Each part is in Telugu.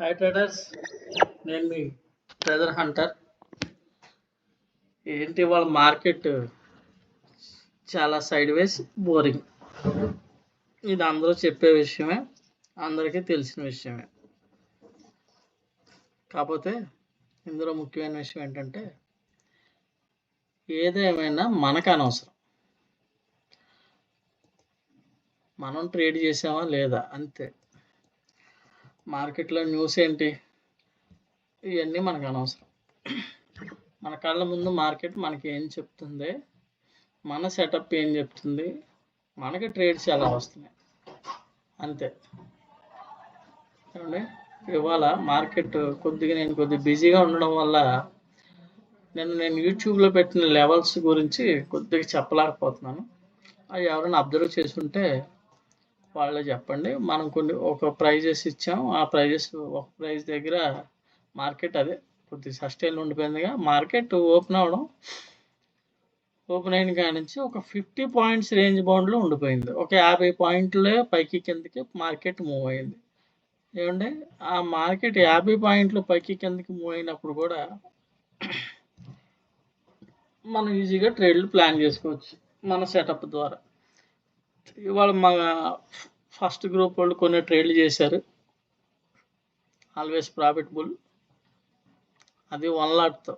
హాయ్ ట్రేడర్స్, నేను మీ ట్రెజర్ హంటర్. ఏంటి వాళ్ళ మార్కెట్ చాలా సైడ్ వేస్ బోరింగ్. ఇది అందరూ చెప్పే విషయమే, అందరికీ తెలిసిన విషయమే. కాకపోతే ఇందులో ముఖ్యమైన విషయం ఏంటంటే ఏదేమైనా మనకు అనవసరం. మనం ట్రేడ్ చేసామా లేదా అంతే. మార్కెట్లో న్యూస్ ఏంటి, ఇవన్నీ మనకు అనవసరం. మన కళ్ళ ముందు మార్కెట్ మనకి ఏం చెప్తుంది, మన సెటప్ ఏం చెప్తుంది, మనకి ట్రేడ్స్ ఎలా వస్తున్నాయి అంతే. ఏమండి, ఇవాళ మార్కెట్ నేను కొద్దిగా బిజీగా ఉండడం వల్ల నేను యూట్యూబ్లో పెట్టిన లెవెల్స్ గురించి కొద్దిగా చెప్పలేకపోతున్నాను. అవి ఎవరైనా అబ్జర్వ్ చేసుంటే వాళ్ళే చెప్పండి. మనం ఒక ప్రైజెస్ ఇచ్చాం, ఆ ప్రైజెస్ ఒక ప్రైస్ దగ్గర మార్కెట్ అదే కొద్దిగా సస్టైన్ ఉండిపోయిందిగా. మార్కెట్ ఓపెన్ అయిన కాడి నుంచి ఒక 50 పాయింట్స్ రేంజ్ బౌండ్లో ఉండిపోయింది. ఒక 50 పాయింట్లే పైకి కిందకి మార్కెట్ మూవ్ అయింది. ఏమంటే ఆ మార్కెట్ 50 పాయింట్లు పైకి కిందకి మూవ్ అయినప్పుడు కూడా మనం ఈజీగా ట్రేడ్లు ప్లాన్ చేసుకోవచ్చు మన సెటప్ ద్వారా. ఇవాళ మా ఫస్ట్ గ్రూప్ వాళ్ళు కొన్ని ట్రేడ్లు చేశారు, ఆల్వేస్ ప్రాఫిటబుల్. అది 1 లాట్తో.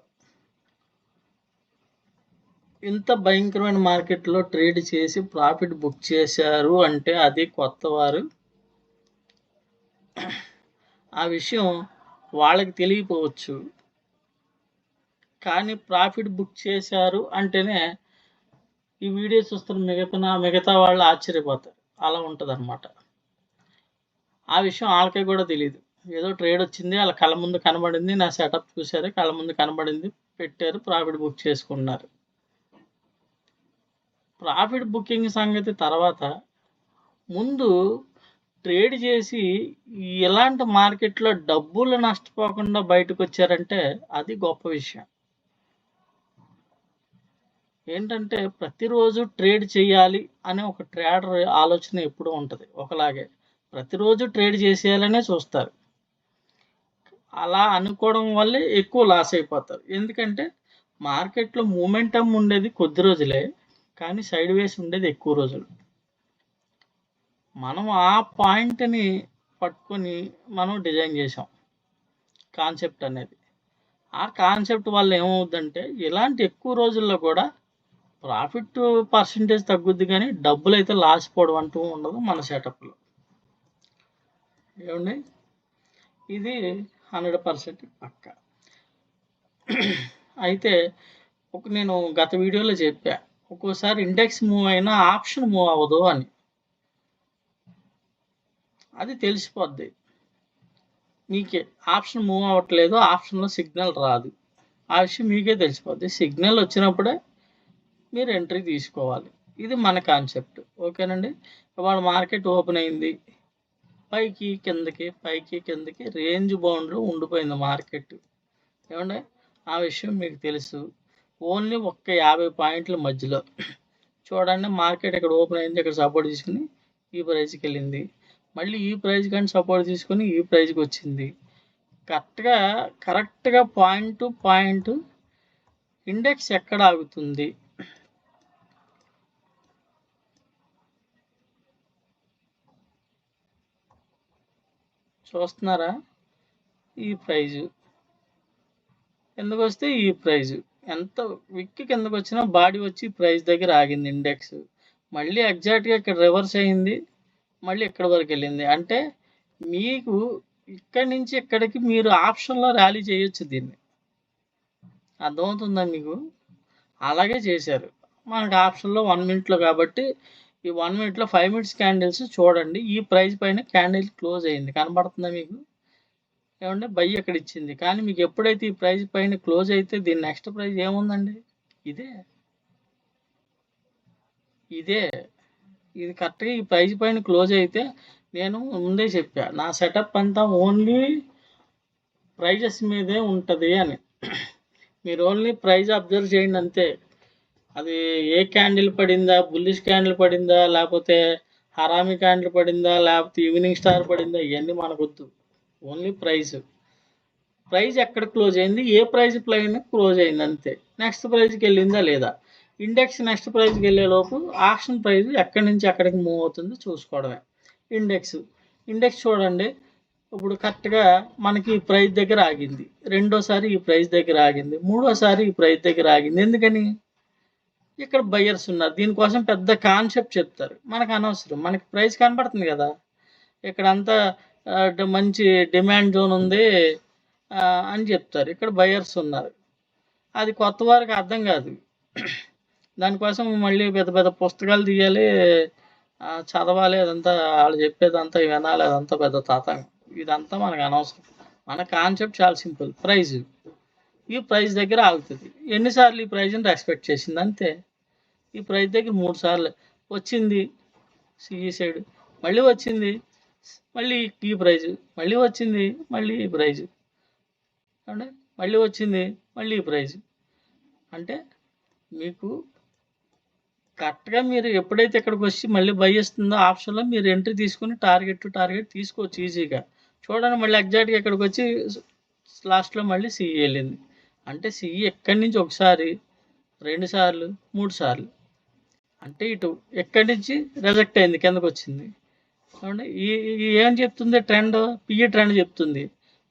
ఇంత భయంకరమైన మార్కెట్లో ట్రేడ్ చేసి ప్రాఫిట్ బుక్ చేశారు అంటే అది కొత్త వారు. ఆ విషయం వాళ్ళకి తెలియపోవచ్చు, కానీ ప్రాఫిట్ బుక్ చేశారు అంటేనే ఈ వీడియో చూస్తున్న మిగతా వాళ్ళు ఆశ్చర్యపోతారు. అలా ఉంటుంది అన్నమాట. ఆ విషయం వాళ్ళకి కూడా తెలియదు. ఏదో ట్రేడ్ వచ్చింది, వాళ్ళ కళ్ళ ముందు కనబడింది, నా సెటప్ చూశారు, కళ్ళ ముందు కనబడింది, పెట్టారు, ప్రాఫిట్ బుక్ చేసుకున్నారు. ప్రాఫిట్ బుకింగ్ సంగతి తర్వాత, ముందు ట్రేడ్ చేసి ఎలాంటి మార్కెట్లో డబ్బులు నష్టపోకుండా బయటకు వచ్చారంటే అది గొప్ప విషయం. ఏంటంటే ప్రతిరోజు ట్రేడ్ చేయాలి అనే ఒక ట్రేడర్ ఆలోచన ఎప్పుడూ ఉంటుంది ఒకలాగే. ప్రతిరోజు ట్రేడ్ చేసేయాలనే చూస్తారు. అలా అనుకోవడం వల్లే ఎక్కువ లాస్ అయిపోతారు. ఎందుకంటే మార్కెట్లో మూమెంటం ఉండేది కొద్ది రోజులే, కానీ సైడ్ వేస్ ఉండేది ఎక్కువ రోజులు. మనం ఆ పాయింట్ని పట్టుకొని మనం డిజైన్ చేసాం కాన్సెప్ట్ అనేది. ఆ కాన్సెప్ట్ వల్ల ఏమవుతుందంటే ఇలాంటి ఎక్కువ రోజుల్లో కూడా ప్రాఫిట్ పర్సంటేజ్ తగ్గుద్ది, కానీ డబ్బులు అయితే లాస్ పోవడం అంటూ ఉండదు మన సెటప్లో. ఏమండి, ఇది 100% పక్క. అయితే నేను గత వీడియోలో చెప్పా, ఒక్కోసారి ఇండెక్స్ మూవ్ అయినా ఆప్షన్ మూవ్ అవ్వదు అని. అది తెలిసిపోద్ది మీకే. ఆప్షన్ మూవ్ అవ్వట్లేదు, ఆప్షన్లో సిగ్నల్ రాదు, ఆ విషయం మీకే తెలిసిపోద్ది. సిగ్నల్ వచ్చినప్పుడే మీరు ఎంట్రీ తీసుకోవాలి. ఇది మన కాన్సెప్ట్. ఓకేనండి. ఇవాళ మార్కెట్ ఓపెన్ అయింది, పైకి కిందకి రేంజ్ బౌండ్లో ఉండిపోయింది మార్కెట్. ఏమండి, ఆ విషయం మీకు తెలుసు. ఓన్లీ ఒక్క 50 పాయింట్ల మధ్యలో చూడండి మార్కెట్ ఇక్కడ ఓపెన్ అయింది, ఇక్కడ సపోర్ట్ తీసుకుని ఈ ప్రైస్కి వెళ్ళింది, మళ్ళీ ఈ ప్రైస్ కానీ సపోర్ట్ తీసుకుని ఈ ప్రైస్కి వచ్చింది. కరెక్ట్గా పాయింట్ టు పాయింట్ ఇండెక్స్ ఎక్కడ ఆగుతుంది, చూస్తున్నారా? ఈ ప్రైజు కిందకు వస్తే ఈ ప్రైజు ఎంత విక్కి కిందకు వచ్చినా బాడీ వచ్చి ప్రైస్ దగ్గర ఆగింది ఇండెక్స్. మళ్ళీ ఎగ్జాక్ట్గా ఇక్కడ రివర్స్ అయింది, మళ్ళీ ఇక్కడ వరకు వెళ్ళింది. అంటే మీకు ఇక్కడి నుంచి ఇక్కడికి మీరు ఆప్షన్లో ర్యాలీ చేయొచ్చు. దీన్ని అర్థమవుతుందా మీకు? అలాగే చేశారు. మనకు ఆప్షన్లో 1 మినిట్లో కాబట్టి ఈ 1 మినిట్లో 5 మినిట్స్ క్యాండిల్స్ చూడండి. ఈ ప్రైస్ పైన క్యాండిల్ క్లోజ్ అయింది, కనబడుతుందా మీకు? ఏమంటే బై ఎక్కడ ఇచ్చింది, కానీ మీకు ఎప్పుడైతే ఈ ప్రైస్ పైన క్లోజ్ అయితే దీని నెక్స్ట్ ప్రైస్ ఏముందండి? ఇదే ఇది కరెక్ట్గా ఈ ప్రైస్ పైన క్లోజ్ అయితే నేను ముందే చెప్పా, నా సెటప్ అంతా ఓన్లీ ప్రైజెస్ మీదే ఉంటుంది అని. మీరు ఓన్లీ ప్రైజ్ అబ్జర్వ్ చేయండి అంతే. అది ఏ క్యాండిల్ పడిందా, బుల్లిష్ క్యాండిల్ పడిందా, లేకపోతే హరామి క్యాండిల్ పడిందా, లేకపోతే ఈవినింగ్ స్టార్ పడిందా, ఇవన్నీ మనకొద్దు. Only price. ప్రైస్ ఎక్కడ క్లోజ్ అయింది, ఏ ప్రైస్ ప్లైన్ క్లోజ్ అయింది అంతే. నెక్స్ట్ ప్రైస్కి వెళ్ళిందా లేదా. ఇండెక్స్ నెక్స్ట్ ప్రైస్కి వెళ్ళే లోపు ఆప్షన్ ప్రైస్ ఎక్కడి నుంచి ఎక్కడికి మూవ్ అవుతుందో చూసుకోవడమే. ఇండెక్స్ చూడండి, ఇప్పుడు కరెక్ట్గా మనకి ఈ ప్రైస్ దగ్గర ఆగింది, రెండోసారి ఈ ప్రైస్ దగ్గర ఆగింది, మూడోసారి ఈ ప్రైస్ దగ్గర ఆగింది. ఎందుకని? ఇక్కడ బయ్యర్స్ ఉన్నారు. దీనికోసం పెద్ద కాన్సెప్ట్ చెప్తారు, మనకు అనవసరం. మనకి ప్రైస్ కనపడుతుంది కదా, ఇక్కడంతా మంచి డిమాండ్ జోన్ ఉంది అని చెప్తారు. ఇక్కడ బయ్యర్స్ ఉన్నారు. అది కొత్త వారికి అర్థం కాదు. దానికోసం మళ్ళీ పెద్ద పెద్ద పుస్తకాలు తీయాలి, చదవాలి, అదంతా వాళ్ళు చెప్పేదంతా వినాలి, అదంతా పెద్ద తాతంగం. ఇదంతా మనకు అనవసరం. మన కాన్సెప్ట్ చాలా సింపుల్. ప్రైజ్ ఈ ప్రైస్ దగ్గర ఆగుతుంది. ఎన్నిసార్లు ఈ ప్రైజ్ని రెస్పెక్ట్ చేసింది అంతే. ఈ ప్రైస్ దగ్గర 3 సార్లు వచ్చింది సిఈ సైడ్, మళ్ళీ వచ్చింది, మళ్ళీ ఈ ప్రైజ్, మళ్ళీ వచ్చింది, మళ్ళీ ఈ ప్రైజ్, అంటే మళ్ళీ వచ్చింది, మళ్ళీ ఈ ప్రైజ్. అంటే మీకు కరెక్ట్గా మీరు ఎప్పుడైతే ఇక్కడికి వచ్చి మళ్ళీ బై చేస్తుందో ఆప్షన్లో మీరు ఎంట్రీ తీసుకుని టార్గెట్ టు టార్గెట్ తీసుకోవచ్చు ఈజీగా. చూడండి, మళ్ళీ ఎగ్జాక్ట్గా ఇక్కడికి వచ్చి లాస్ట్లో మళ్ళీ సిఈ వెళ్ళింది. అంటే సిఈ ఎక్కడి నుంచి ఒకసారి, 2 సార్లు, 3 సార్లు, అంటే ఇటు ఎక్కడి నుంచి రిజెక్ట్ అయింది, కిందకు వచ్చింది. చూడండి, ఏం చెప్తుంది ట్రెండ్, పిఈ ట్రెండ్ చెప్తుంది.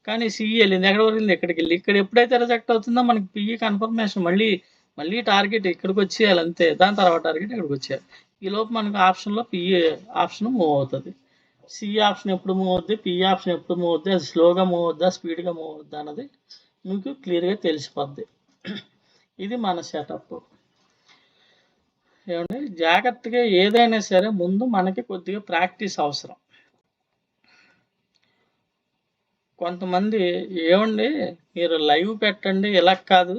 కానీ సిఈ వెళ్ళింది, ఎక్కడ వరకు ఎక్కడికి వెళ్ళి. ఇక్కడ ఎప్పుడైతే రిజెక్ట్ అవుతుందో మనకి పిఈ కన్ఫర్మేషన్, మళ్ళీ టార్గెట్ ఇక్కడికి వచ్చేయాలి అంతే. దాని తర్వాత టార్గెట్ ఇక్కడికి వచ్చేయాలి. ఈ లోపు మనకు ఆప్షన్లో పిఈ ఆప్షన్ మూవ్ అవుతుంది. సిఈ ఆప్షన్ ఎప్పుడు మూవ్ అవుద్ది, పిఈ ఆప్షన్ ఎప్పుడు మూవ్ అవుద్ది, అది స్లోగా మూవ్ అవుద్దా, స్పీడ్గా మూవ్ అవుద్దా అన్నది మీకు క్లియర్గా తెలిసిపోద్ది. ఇది మన సెటప్. ఏమండి, జాగ్రత్తగా ఏదైనా సరే ముందు మనకి కొద్దిగా ప్రాక్టీస్ అవసరం. కొంతమంది ఏమండి మీరు లైవ్ పెట్టండి, ఇలా కాదు,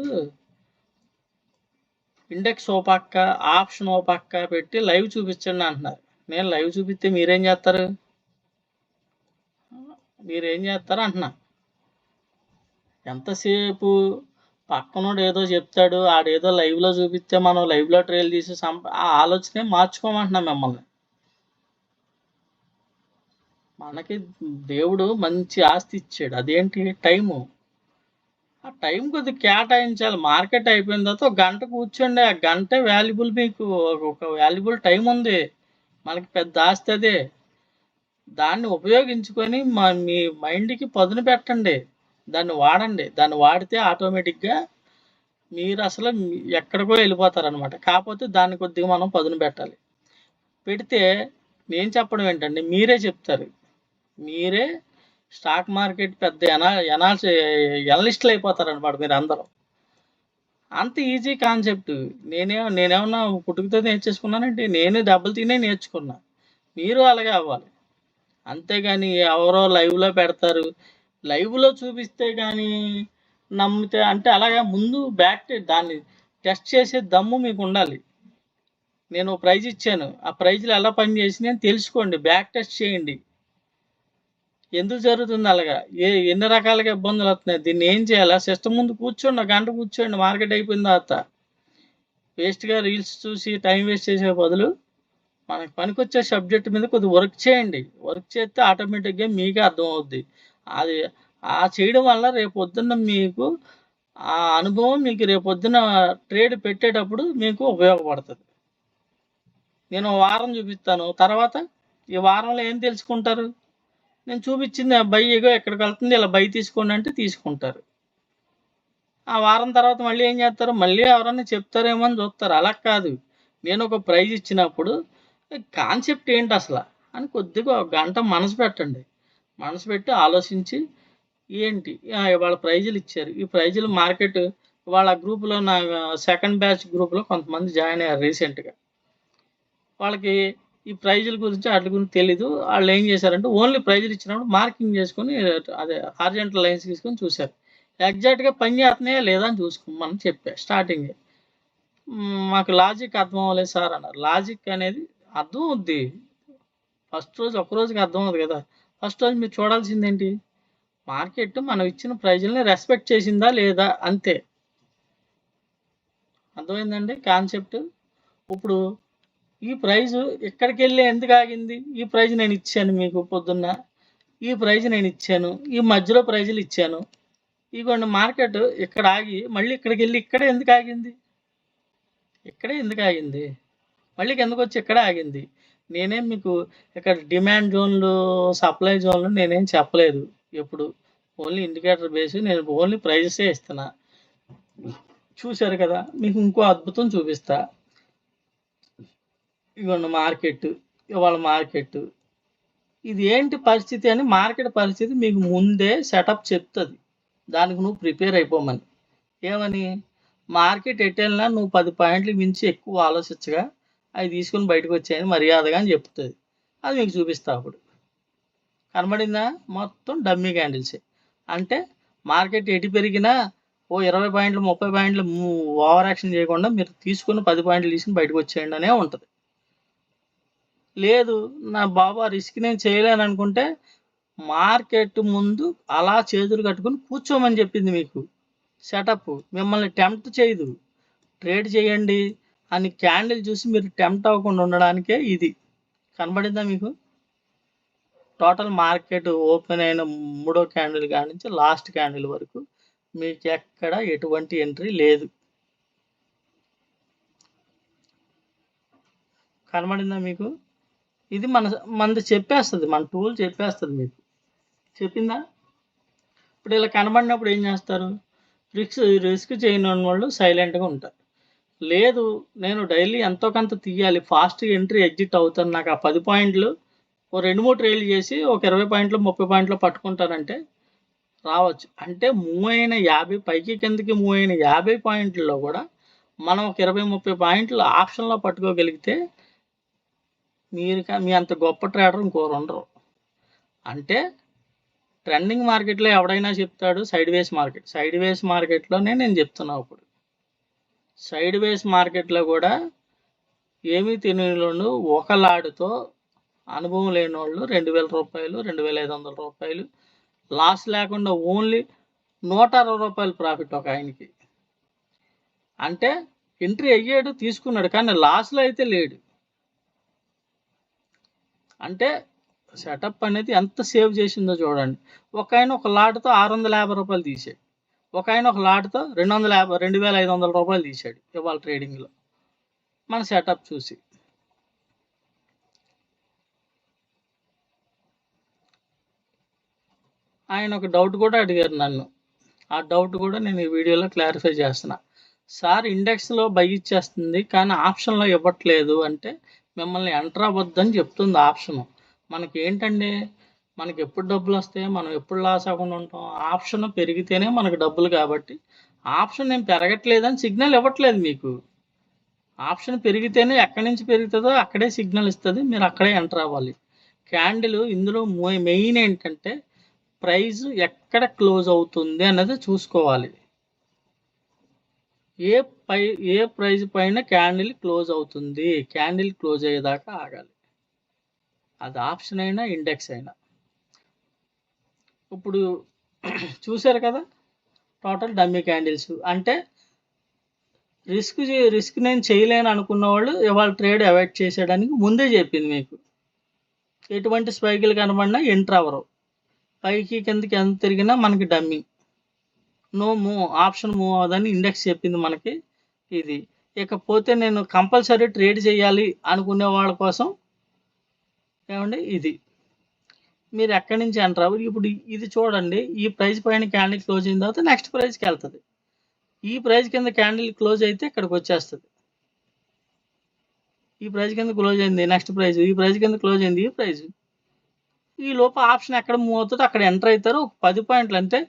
ఇండెక్స్ ఓ పక్క ఆప్షన్ ఓ పక్క పెట్టి లైవ్ చూపించండి అంటున్నారు. నేను లైవ్ చూపిస్తే మీరేం చేస్తారు అంటున్నా. ఎంతసేపు పక్కనోడు ఏదో చెప్తాడు, ఆడేదో లైవ్లో చూపిస్తే మనం లైవ్లో ట్రైల్ తీసి ఆ ఆలోచనే మార్చుకోమంటున్నా మిమ్మల్ని. మనకి దేవుడు మంచి ఆస్తి ఇచ్చాడు, అదేంటి టైము. ఆ టైం కొద్దిగా కేటాయించాలి. మార్కెట్ అయిపోయిన తర్వాత ఒక గంట కూర్చోండి, ఆ గంటే వాల్యుబుల్. మీకు ఒక వాల్యుబుల్ టైం ఉంది, మనకి పెద్ద ఆస్తి అదే. దాన్ని ఉపయోగించుకొని మీ మైండ్కి పదును పెట్టండి, దాన్ని వాడండి. దాన్ని వాడితే ఆటోమేటిక్గా మీరు అసలు ఎక్కడికో వెళ్ళిపోతారనమాట. కాకపోతే దాన్ని కొద్దిగా మనం పదును పెట్టాలి. పెడితే నేను చెప్పడం ఏంటండి, మీరే చెప్తారు. మీరే స్టాక్ మార్కెట్ పెద్ద ఎనలిస్టులు అయిపోతారనమాట మీరు అందరూ. అంత ఈజీ కాన్సెప్ట్. నేనేమన్నా పుట్టుకతో నేర్చేసుకున్నానంటే, నేను దెబ్బలు తినే నేర్చుకున్నా. మీరు అలాగే అవ్వాలి. అంతేగాని ఎవరో లైవ్లో పెడతారు, లైవ్లో చూపిస్తే కానీ నమ్మితే అంటే అలాగా ముందు దాన్ని టెస్ట్ చేసే దమ్ము మీకు ఉండాలి. నేను ప్రైజ్ ఇచ్చాను, ఆ ప్రైజ్లు ఎలా పనిచేసింది అని తెలుసుకోండి, బ్యాక్ టెస్ట్ చేయండి. ఎందుకు జరుగుతుంది అలాగా, ఎన్ని రకాలుగా ఇబ్బందులు వస్తున్నాయి, దీన్ని ఏం చేయాలి. సిస్టమ్ ముందు కూర్చోండి, ఒక గంట కూర్చోండి. మార్కెట్ అయిపోయిన తర్వాత వేస్ట్గా రీల్స్ చూసి టైం వేస్ట్ చేసే బదులు మనకు పనికొచ్చే సబ్జెక్ట్ మీద కొద్దిగా వర్క్ చేయండి. వర్క్ చేస్తే ఆటోమేటిక్గా మీకే అర్థమవుద్ది. అది చేయడం వల్ల రేపొద్దున్న మీకు ఆ అనుభవం మీకు రేపొద్దున ట్రేడ్ పెట్టేటప్పుడు మీకు ఉపయోగపడుతుంది. నేను వారం చూపిస్తాను, తర్వాత ఈ వారంలో ఏం తెలుసుకుంటారు, నేను చూపించింది బై ఎక్కడికి వెళ్తుంది, ఇలా బై తీసుకోండి అంటే తీసుకుంటారు. ఆ వారం తర్వాత మళ్ళీ ఏం చేస్తారు, మళ్ళీ ఎవరన్నా చెప్తారేమో అని చూస్తారు. అలా కాదు, నేను ఒక ప్రైజ్ ఇచ్చినప్పుడు కాన్సెప్ట్ ఏంటి అసలు అని కొద్దిగా ఒక గంట మనసు పెట్టండి. మనసు పెట్టి ఆలోచించి ఏంటి ఇవాళ ప్రైజులు ఇచ్చారు, ఈ ప్రైజులు మార్కెట్ వాళ్ళ గ్రూపులో, నా సెకండ్ బ్యాచ్ గ్రూప్లో కొంతమంది జాయిన్ అయ్యారు రీసెంట్గా. వాళ్ళకి ఈ ప్రైజుల గురించి వాటి గురించి తెలీదు. వాళ్ళు ఏం చేశారంటే ఓన్లీ ప్రైజులు ఇచ్చినప్పుడు మార్కింగ్ చేసుకొని, అదే హారిజాంటల్ లైన్స్ తీసుకొని చూశారు, ఎగ్జాక్ట్గా పని చేస్తున్నాయా లేదా అని చూసుకోమని చెప్పా స్టార్టింగ్. మాకు లాజిక్ అర్థం అవ్వలేదు సార్ అన్నారు. లాజిక్ అనేది అర్థం అవుద్ది, ఫస్ట్ రోజు ఒక రోజుకి అర్థం అవుతుంది కదా. ఫస్ట్ రోజు మీరు చూడాల్సింది ఏంటి, మార్కెట్ మనం ఇచ్చిన ప్రైజుల్ని రెస్పెక్ట్ చేసిందా లేదా అంతే. అర్థమైందండి కాన్సెప్ట్. ఇప్పుడు ఈ ప్రైజు ఎక్కడికి వెళ్ళి ఎందుకు ఆగింది, ఈ ప్రైజ్ నేను ఇచ్చాను మీకు పొద్దున్న, ఈ ప్రైజ్ నేను ఇచ్చాను, ఈ మధ్యలో ప్రైజులు ఇచ్చాను. ఇగోండి మార్కెట్ ఇక్కడ ఆగి మళ్ళీ ఇక్కడికెళ్ళి ఇక్కడే ఎందుకు ఆగింది? ఇక్కడే ఎందుకు ఆగింది? మళ్ళీ కిందకొచ్చి ఇక్కడే ఆగింది. నేనేం మీకు ఇక్కడ డిమాండ్ జోన్లు, సప్లై జోన్లు నేనేం చెప్పలేదు ఎప్పుడు. ఓన్లీ ఇండికేటర్ బేస్ నేను ఓన్లీ ప్రైజెసే ఇస్తున్నా. చూశారు కదా! మీకు ఇంకో అద్భుతం చూపిస్తా. ఇగోండి మార్కెట్, ఇవాళ మార్కెట్. ఇది ఏంటి పరిస్థితి అని మార్కెట్ పరిస్థితి మీకు ముందే సెటప్ చెప్తది. దానికి నువ్వు ప్రిపేర్ అయిపోమని. ఏమని? మార్కెట్ ఎటెళ్ళినా నువ్వు 10 పాయింట్లు మించి ఎక్కువ ఆలోచించగా అవి తీసుకొని బయటకొచ్చాయని మర్యాదగా అని చెప్తది. అది మీకు చూపిస్తా అప్పుడు. కనబడిందా? మొత్తం డమ్మీ క్యాండిల్సే. అంటే మార్కెట్ ఎటు పెరిగినా ఓ 20 పాయింట్లు, 30 పాయింట్లు ఓవర్ యాక్షన్ చేయకుండా మీరు తీసుకొని 10 పాయింట్లు తీసుకొని బయటకొచ్చేయండి అనే ఉంటది. లేదు నా బాబు ఆ రిస్క్ నేను చేయలేననుకుంటే మార్కెట్ ముందు అలా చేతులు కట్టుకొని కూర్చోమని చెప్పింది మీకు సెటప్. మిమ్మల్ని టెంప్ట్ చేయదు. ట్రేడ్ చేయండి అని క్యాండిల్ చూసి మీరు టెంప్ట్ అవ్వకుండా ఉండడానికే ఇది. కనబడిందా మీకు? టోటల్ మార్కెట్ ఓపెన్ అయిన మూడో క్యాండిల్ కాడి నుంచి లాస్ట్ క్యాండిల్ వరకు మీకు ఎక్కడ ఎటువంటి ఎంట్రీ లేదు. కనబడిందా మీకు? ఇది మనది చెప్పేస్తుంది, మన టూల్ చెప్పేస్తుంది మీకు. చెప్పిందా? ఇప్పుడు ఇలా కనబడినప్పుడు ఏం చేస్తారు? రిస్క్ చేయని వాళ్ళు సైలెంట్గా ఉంటారు. లేదు నేను డైలీ ఎంతో కొంత తీయాలి, ఫాస్ట్గా ఎంట్రీ ఎగ్జిట్ అవుతాను, నాకు ఆ 10 పాయింట్లు ఓ 2-3 ట్రేడ్లు చేసి ఒక 20 పాయింట్లు 30 పాయింట్లు పట్టుకుంటానంటే రావచ్చు. అంటే మూవ్ అయిన 50 పైకి కిందకి మూవ్ అయిన 50 పాయింట్లలో కూడా మనం ఒక 20-30 పాయింట్లు ఆప్షన్లో పట్టుకోగలిగితే మీ అంత గొప్ప ట్రేడర్ ఇంకోరు ఉండరు. అంటే ట్రెండింగ్ మార్కెట్లో ఎవడైనా చెప్తాడు సైడ్ వేస్ మార్కెట్లోనే నేను చెప్తున్నా. ఇప్పుడు సైడ్ వేస్ మార్కెట్లో కూడా ఏమీ తెలియని ఒక లాడుతో అనుభవం లేని వాళ్ళు 2,000 రూపాయలు 2,500 రూపాయలు లాస్ లేకుండా ఓన్లీ 160 రూపాయలు ప్రాఫిట్ ఒక ఆయనకి. అంటే ఎంట్రీ అయ్యాడు, తీసుకున్నాడు, కానీ లాస్లో అయితే లేడు. అంటే సెటప్ అనేది ఎంత సేవ్ చేసిందో చూడండి. ఒక ఆయన ఒక లాట్తో 650 రూపాయలు తీసాడు, ఒక ఆయన ఒక లాట్తో 2,500 రూపాయలు తీశాడు ఇవాళ ట్రేడింగ్లో మన సెటప్ చూసి. ఆయన ఒక డౌట్ కూడా అడిగారు నన్ను. ఆ డౌట్ కూడా నేను ఈ వీడియోలో క్లారిఫై చేస్తున్నా. సార్ ఇండెక్స్లో బై ఇచ్చేస్తుంది కానీ ఆప్షన్లో ఇవ్వట్లేదు అంటే మిమ్మల్ని ఎంటర్ అవ్వద్దని చెప్తుంది ఆప్షను. మనకి ఏంటండి, మనకి ఎప్పుడు డబ్బులు వస్తాయి, మనం ఎప్పుడు లాస్ అవ్వకుండా ఉంటాం. ఆప్షన్ పెరిగితేనే మనకు డబ్బులు. కాబట్టి ఆప్షన్ నేను పెరగట్లేదని సిగ్నల్ ఇవ్వట్లేదు మీకు. ఆప్షన్ పెరిగితేనే ఎక్కడి నుంచి పెరుగుతుందో అక్కడే సిగ్నల్ ఇస్తుంది, మీరు అక్కడే ఎంటర్ అవ్వాలి. క్యాండిల్ ఇందులో మెయిన్ ఏంటంటే ప్రైస్ ఎక్కడ క్లోజ్ అవుతుంది అన్నది చూసుకోవాలి. ఏ ప్రైస్ పైన క్యాండిల్ క్లోజ్ అవుతుంది, క్యాండిల్ క్లోజ్ అయ్యేదాకా ఆగాలి. అది ఆప్షన్ అయినా ఇండెక్స్ అయినా. ఇప్పుడు చూశారు కదా టోటల్ డమ్మీ క్యాండిల్స్. అంటే రిస్క్ నేను చేయలేను అనుకున్న వాళ్ళు ఇవాళ ట్రేడ్ అవాయిడ్ చేసేయడానికి ముందే చెప్పింది మీకు. ఎటువంటి స్పైకులు కనబడినా ఎంటర్ అవ్వరు, పైకి కిందకి ఎంత తిరిగినా మనకి dummy, no move, option move అవ్వదని ఇండెక్స్ చెప్పింది మనకి ఇది. ఇకపోతే నేను కంపల్సరీ ట్రేడ్ చేయాలి అనుకునే వాళ్ళ కోసం ఏమండి ఇది మీరు ఎక్కడి నుంచి ఎంటర్ అవ్వరు. ఇప్పుడు ఇది చూడండి, ఈ ప్రైస్ పైన క్యాండిల్ క్లోజ్ అయిన తర్వాత నెక్స్ట్ ప్రైస్కి వెళ్తుంది. ఈ ప్రైస్ కింద క్యాండిల్ క్లోజ్ అయితే ఇక్కడికి వచ్చేస్తుంది. ఈ ప్రైస్ కింద క్లోజ్ అయింది నెక్స్ట్ ప్రైస్, ఈ ప్రైస్ కింద క్లోజ్ అయింది ఈ ప్రైస్. ఈ లోపు ఆప్షన్ ఎక్కడ మూవ్ అవుతుందో అక్కడ ఎంటర్ అవుతారు. ఒక 10 పాయింట్లు అంటే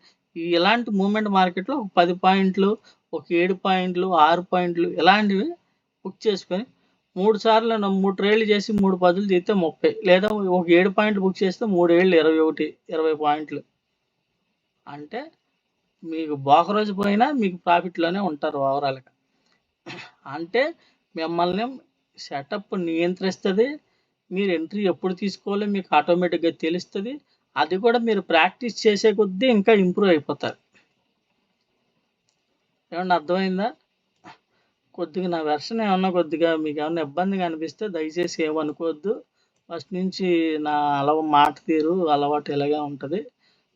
ఇలాంటి మూవ్మెంట్ మార్కెట్లో ఒక 10 పాయింట్లు, ఒక 7 పాయింట్లు, 6 పాయింట్లు ఇలాంటివి బుక్ చేసుకొని 3 సార్లు 3 ట్రేడ్లు చేసి 3 10లు తీస్తే 30, లేదా ఒక 7 పాయింట్లు బుక్ చేస్తే 3 ఏళ్ళు 21, 20 పాయింట్లు. అంటే మీకు ఒక రోజు పోయినా మీకు ప్రాఫిట్లోనే ఉంటారు ఓవరాల్గా. అంటే మిమ్మల్ని సెటప్ నియంత్రిస్తుంది. మీరు ఎంట్రీ ఎప్పుడు తీసుకోవాలో మీకు ఆటోమేటిక్గా తెలుస్తుంది. అది కూడా మీరు ప్రాక్టీస్ చేసే కొద్దీ ఇంకా ఇంప్రూవ్ అయిపోతారు. ఏమన్నా అర్థమైందా? కొద్దిగా నా వెర్షన్ ఏమన్నా కొద్దిగా మీకు ఏమన్నా ఇబ్బందిగా అనిపిస్తే దయచేసి ఏమనుకోవద్దు. ఫస్ట్ నుంచి నా మాట తీరు, అలవాటు ఇలాగే ఉంటది.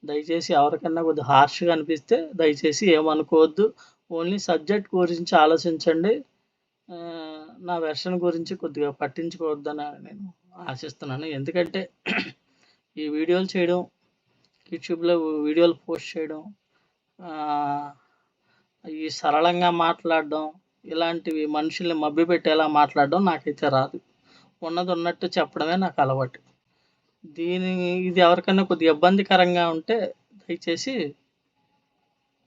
దయచేసి ఎవరికన్నా కొద్దిగా హార్ష్‌గా అనిపిస్తే దయచేసి ఏమనుకోవద్దు. ఓన్లీ సబ్జెక్ట్ గురించి ఆలోచించండి. నా వెర్షన్ గురించి కొద్దిగా పట్టించుకోవద్దని నేను ఆశిస్తున్నాను. ఎందుకంటే ఈ వీడియోలు చేయడం, యూట్యూబ్‌లో వీడియోలు పోస్ట్ చేయడం, ఆహ్, ఈ సరళంగా మాట్లాడడం, ఇలాంటివి మనుషుల్ని మభ్యపెట్టేలా మాట్లాడడం నాకైతే రాదు. ఉన్నది ఉన్నట్టు చెప్పడమే నాకు అలవాటు. ఇది ఎవరికన్నా కొద్దిగా ఇబ్బందికరంగా ఉంటే దయచేసి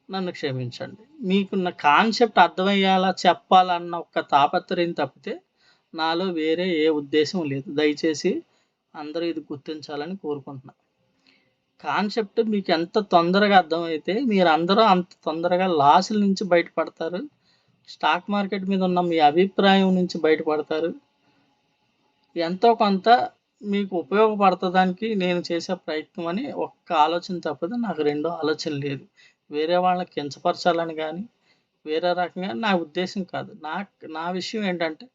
నన్ను క్షమించండి. మీకున్న కాన్సెప్ట్ అర్థమయ్యేలా చెప్పాలన్న ఒక్క తాపత్రయం తప్పితే నాలో వేరే ఏ ఉద్దేశ్యం లేదు. దయచేసి అందరూ ఇది గుర్తించాలని కోరుకుంటున్నా. కాన్సెప్ట్ మీకు ఎంత తొందరగా అర్థమైతే మీరందరూ అంత తొందరగా లాసుల నుంచి బయటపడతారు. స్టాక్ మార్కెట్ మీద ఉన్న మీ అభిప్రాయం నుంచి బయటపడతారు. ఎంతో కొంత మీకు ఉపయోగపడతదానికి నేను చేసే ప్రయత్నం అని ఒక్క ఆలోచన తప్పితే నాకు రెండో ఆలోచన లేదు. వేరే వాళ్ళని కించపరచాలని గానీ, వేరే రకంగా నా ఉద్దేశ్యం కాదు. నా విషయం ఏంటంటే,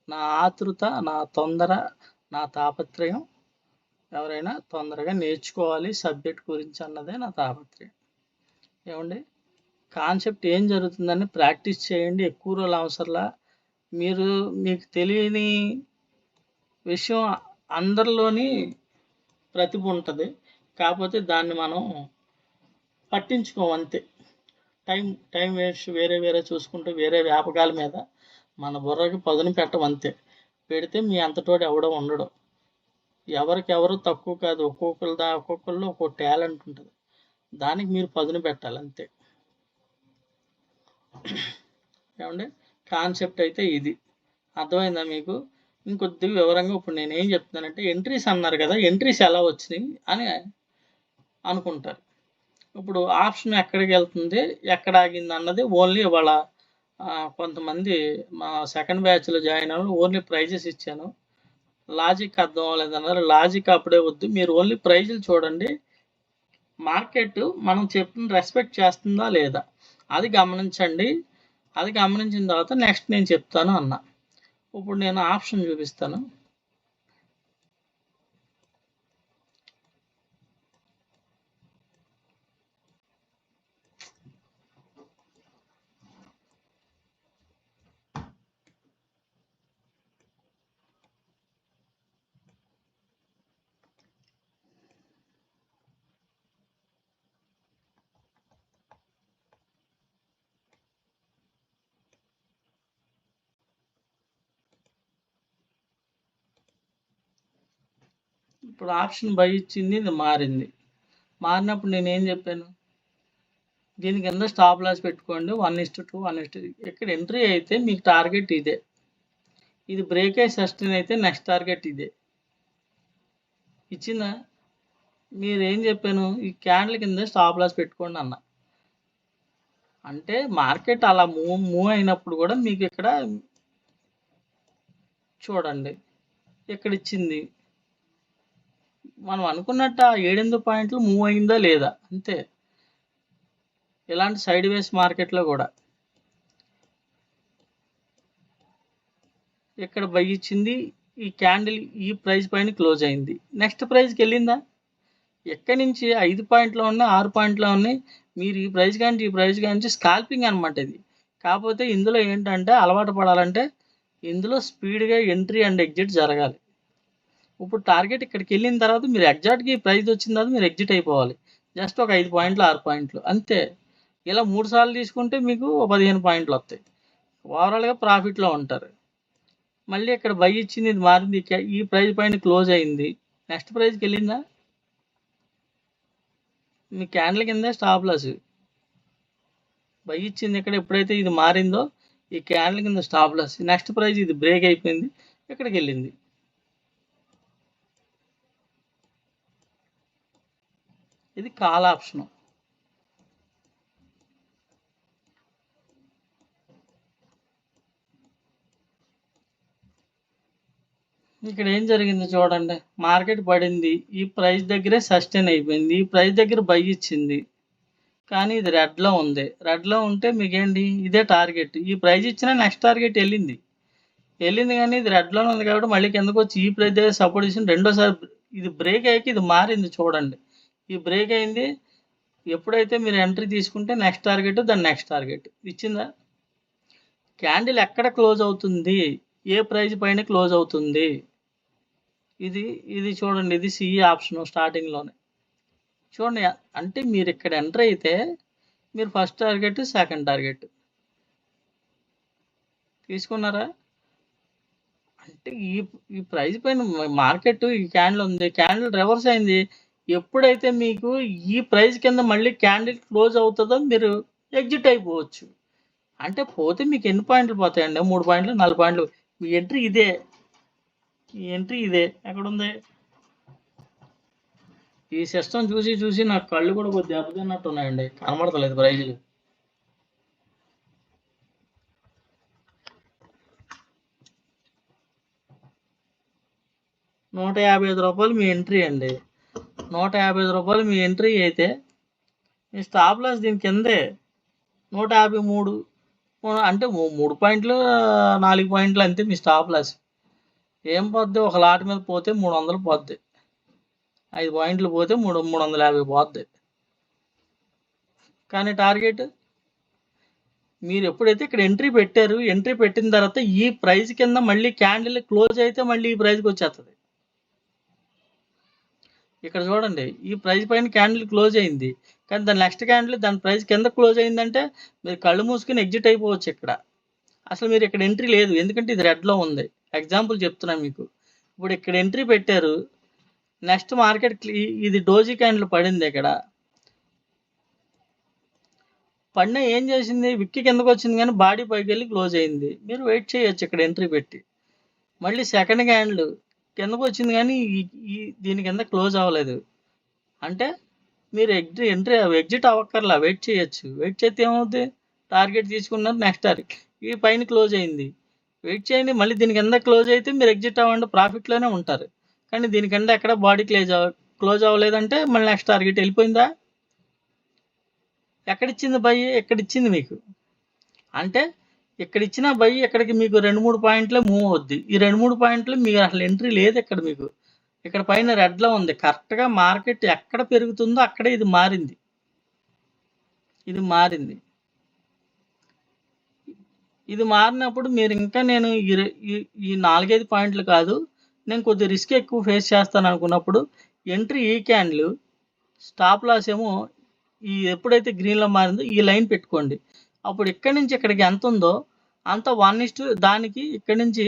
నా ఆతృత, నా తొందర, నా తాపత్రయం ఎవరైనా తొందరగా నేర్చుకోవాలి సబ్జెక్ట్ గురించి అన్నదే నా తాపత్రయం. ఏవండీ? కాన్సెప్ట్ ఏం జరుగుతుందని ప్రాక్టీస్ చేయండి. ఎక్కువ రోజులు అవసరంలా. మీకు తెలియని విషయం అందరిలోని ప్రతిభ ఉంటది. కాపోతే దాన్ని మనం పట్టించుకోం అంతే. టైం వేస్ట్ వేరే చూసుకుంటూ వేరే వ్యాపకాల మీద మన బుర్రకి పదును పెట్టం అంతే. పెడితే మీ అంతటోడు ఎవడో ఉండడు. ఎవరికెవరు తక్కువ కాదు. ఒక్కొక్కళ్ళలో ఒక్కో టాలెంట్ ఉంటది. దానికి మీరు పదును పెట్టాలి అంతే. ఏవండీ? కాన్సెప్ట్ అయితే ఇది. అర్థమైందా మీకు? ఇంకొద్దిగా వివరంగా ఇప్పుడు నేనేం చెప్తున్నానంటే ఎంట్రీస్ అన్నారు కదా! ఎంట్రీస్ ఎలా వచ్చినాయి అని అనుకుంటారు. ఇప్పుడు ఆప్షన్ ఎక్కడికెళ్తుంది, ఎక్కడ ఆగింది అన్నది ఓన్లీ ఇవాళ కొంతమంది మా సెకండ్ బ్యాచ్‌లో జాయిన్ అవ్వడం ఓన్లీ ప్రైజెస్ ఇచ్చాను. లాజిక్ అర్థం అవ్వలేదన్నారు. లాజిక్ అప్పుడే వద్దు. మీరు ఓన్లీ ప్రైజులు చూడండి. మార్కెట్ మనం చెప్పిన రెస్పెక్ట్ చేస్తుందా లేదా? అది గమనించండి. అది గమనించిన తర్వాత నెక్స్ట్ నేను చెప్తాను అన్నా. ఇప్పుడు నేను ఆప్షన్ చూపిస్తాను. ఇప్పుడు ఆప్షన్ బై ఇచ్చింది, ఇది మారింది. మారినప్పుడు నేనేం చెప్పాను? దీని కింద స్టాప్ లాస్ పెట్టుకోండి 1:2 1:3. ఇక్కడ ఎంట్రీ అయితే మీకు టార్గెట్ ఇదే. ఇది బ్రేక్ అయ్యి సస్టైన్ అయితే నెక్స్ట్ టార్గెట్ ఇదే. ఇచ్చిందా? మీరేం చెప్పాను? ఈ క్యాండిల్ కింద స్టాప్ లాస్ పెట్టుకోండి అన్నా. అంటే మార్కెట్ అలా మూవ్ అయినప్పుడు కూడా మీకు ఇక్కడ చూడండి ఇక్కడ ఇచ్చింది. మనం అనుకున్నట్టు ఆ 7-8 పాయింట్లు మూవ్ అయిందా లేదా అంతే. ఇలాంటి సైడ్ వేస్ మార్కెట్లో కూడా ఇక్కడ బై ఇచ్చింది. ఈ క్యాండిల్ ఈ ప్రైస్ పైన క్లోజ్ అయింది. నెక్స్ట్ ప్రైస్కి వెళ్ళిందా? ఎక్కడి నుంచి 5 పాయింట్లో ఉన్నాయి, 6 పాయింట్లో ఉన్నాయి. మీరు ఈ ప్రైస్ కానీ ఈ ప్రైస్ కానీ స్కాల్పింగ్ అనమాట ఇది. కాకపోతే ఇందులో ఏంటంటే అలవాటు పడాలంటే ఇందులో స్పీడ్గా ఎంట్రీ అండ్ ఎగ్జిట్ జరగాలి. ఇప్పుడు టార్గెట్ ఇక్కడికి వెళ్ళిన తర్వాత మీరు ఎగ్జాక్ట్గా ఈ ప్రైస్ వచ్చిన తర్వాత మీరు ఎగ్జిట్ అయిపోవాలి. జస్ట్ ఒక 5 పాయింట్లు 6 పాయింట్లు అంతే. ఇలా 3 సార్లు తీసుకుంటే మీకు 15 పాయింట్లు వస్తాయి. ఓవరాల్గా ప్రాఫిట్లో ఉంటారు. మళ్ళీ ఇక్కడ బై ఇచ్చింది, ఇది మారింది, ఈ ప్రైస్ పైన క్లోజ్ అయింది. నెక్స్ట్ ప్రైస్కి వెళ్ళిందా? మీ క్యాండిల్ కింద స్టాప్ లాస్. బై ఇచ్చింది ఇక్కడ ఎప్పుడైతే ఇది మారిందో ఈ క్యాండిల్ కింద స్టాప్ లాస్. నెక్స్ట్ ప్రైస్ ఇది బ్రేక్ అయిపోయింది, ఇక్కడికి వెళ్ళింది. ఇది కాల్ ఆప్షన్. ఇక్కడ ఏం జరిగింది చూడండి. మార్కెట్ పడింది, ఈ ప్రైస్ దగ్గరే సస్టైన్ అయిపోయింది, ఈ ప్రైస్ దగ్గర బై ఇచ్చింది, కానీ ఇది రెడ్లో ఉంది. రెడ్లో ఉంటే మీకేంటి ఇదే టార్గెట్. ఈ ప్రైస్ ఇచ్చినా నెక్స్ట్ టార్గెట్ వెళ్ళింది. వెళ్ళింది కానీ ఇది రెడ్లోనే ఉంది కాబట్టి మళ్ళీ కిందకు వచ్చి ఈ ప్రైస్ దగ్గర సపోర్ట్ చేసి రెండోసారి ఇది బ్రేక్ అయ్యాక ఇది మారింది చూడండి. ఈ బ్రేక్ అయింది. ఎప్పుడైతే మీరు ఎంట్రీ తీసుకుంటే నెక్స్ట్ టార్గెట్ దాని నెక్స్ట్ టార్గెట్ ఇచ్చిందా? క్యాండిల్ ఎక్కడ క్లోజ్ అవుతుంది, ఏ ప్రైస్ పైన క్లోజ్ అవుతుంది, ఇది ఇది చూడండి. ఇది సిఈ ఆప్షన్ స్టార్టింగ్లోనే చూడండి. అంటే మీరు ఇక్కడ ఎంటర్ అయితే మీరు ఫస్ట్ టార్గెట్ సెకండ్ టార్గెట్ తీసుకున్నారా? అంటే ఈ ఈ ప్రైస్ పైన మార్కెట్ ఈ క్యాండిల్ ఉంది, క్యాండిల్ రివర్స్ అయింది. ఎప్పుడైతే మీకు ఈ ప్రైస్ కింద మళ్ళీ క్యాండిల్ క్లోజ్ అవుతుందో మీరు ఎగ్జిట్ అయిపోవచ్చు. అంటే పోతే మీకు ఎన్ని పాయింట్లు పోతాయండి? 3 పాయింట్లు 4 పాయింట్లు. మీ ఎంట్రీ ఇదే, ఈ ఎంట్రీ ఇదే. ఎక్కడుంది? ఈ సిస్టమ్ చూసి చూసి నాకు కళ్ళు కూడా కొద్దిగా దెబ్బతిన్నట్టు ఉన్నాయండి, కనబడతలేదు ప్రైజులు. ₹155 మీ ఎంట్రీ అండి. ₹155 మీ ఎంట్రీ అయితే మీ స్టాప్ లాస్ దీని కిందే 153. అంటే 3 పాయింట్లు 4 పాయింట్లు అంతే మీ స్టాప్ లాస్. ఏం పోద్ది? ఒక లాట్ మీద పోతే 300 పోద్ది, 5 పాయింట్లు పోతే 350 పోద్ది. కానీ టార్గెట్ మీరు ఎప్పుడైతే ఇక్కడ ఎంట్రీ పెట్టారు, ఎంట్రీ పెట్టిన తర్వాత ఈ ప్రైస్ కింద మళ్ళీ క్యాండిల్ క్లోజ్ అయితే మళ్ళీ ఈ ప్రైస్కి వచ్చేస్తుంది. ఇక్కడ చూడండి, ఈ ప్రైస్ పైన క్యాండిల్ క్లోజ్ అయింది కానీ దాని నెక్స్ట్ క్యాండిల్ దాని ప్రైస్ కింద క్లోజ్ అయిందంటే మీరు కళ్ళు మూసుకుని ఎగ్జిట్ అయిపోవచ్చు. ఇక్కడ అసలు మీరు ఇక్కడ ఎంట్రీ లేదు, ఎందుకంటే ఇది రెడ్లో ఉంది. ఎగ్జాంపుల్ చెప్తున్నాను మీకు. ఇప్పుడు ఇక్కడ ఎంట్రీ పెట్టారు, నెక్స్ట్ మార్కెట్ ఇది డోజీ క్యాండిల్ పడింది. ఇక్కడ పడిన ఏం చేసింది? విక్కి కిందకు వచ్చింది కానీ బాడీ పైకి వెళ్ళి క్లోజ్ అయింది. మీరు వెయిట్ చేయొచ్చు ఇక్కడ ఎంట్రీ పెట్టి. మళ్ళీ సెకండ్ క్యాండిల్ కిందకు వచ్చింది కానీ ఈ దీని కింద క్లోజ్ అవ్వలేదు. అంటే మీరు ఎగ్జిట్ అవ్వక్కర్లా, వెయిట్ చేయొచ్చు. వెయిట్ చేస్తే ఏమవుతుంది? టార్గెట్ తీసుకున్నారు, నెక్స్ట్ టార్గెట్ ఈ పైన క్లోజ్ అయింది. వెయిట్ చేయండి, మళ్ళీ దీని కింద క్లోజ్ అయితే మీరు ఎగ్జిట్ అవ్వండి, ప్రాఫిట్లోనే ఉంటారు. కానీ దీని కింద ఎక్కడ బాడీ క్లోజ్ అవ్వలేదంటే మళ్ళీ నెక్స్ట్ టార్గెట్ వెళ్ళిపోయిందా? ఎక్కడిచ్చింది బై? ఎక్కడిచ్చింది మీకు? అంటే ఇక్కడ ఇచ్చిన బై ఇక్కడికి మీకు 2-3 పాయింట్లే మూవ్ అవుద్ది. ఈ 2-3 పాయింట్లు మీకు అసలు ఎంట్రీ లేదు ఇక్కడ. మీకు ఇక్కడ పైన రెడ్లో ఉంది. కరెక్ట్గా మార్కెట్ ఎక్కడ పెరుగుతుందో అక్కడే ఇది మారింది. ఇది మారింది. ఇది మారినప్పుడు మీరు ఇంకా నేను ఈ 4-5 పాయింట్లు కాదు, నేను కొద్దిగా రిస్క్ ఎక్కువ ఫేస్ చేస్తాను అనుకున్నప్పుడు ఎంట్రీ ఈ క్యాండిల్, స్టాప్ లాస్ ఏమో ఈ ఎప్పుడైతే గ్రీన్లో మారిందో ఈ లైన్ పెట్టుకోండి. అప్పుడు ఇక్కడి నుంచి ఇక్కడికి ఎంత ఉందో అంత 1:, దానికి ఇక్కడి నుంచి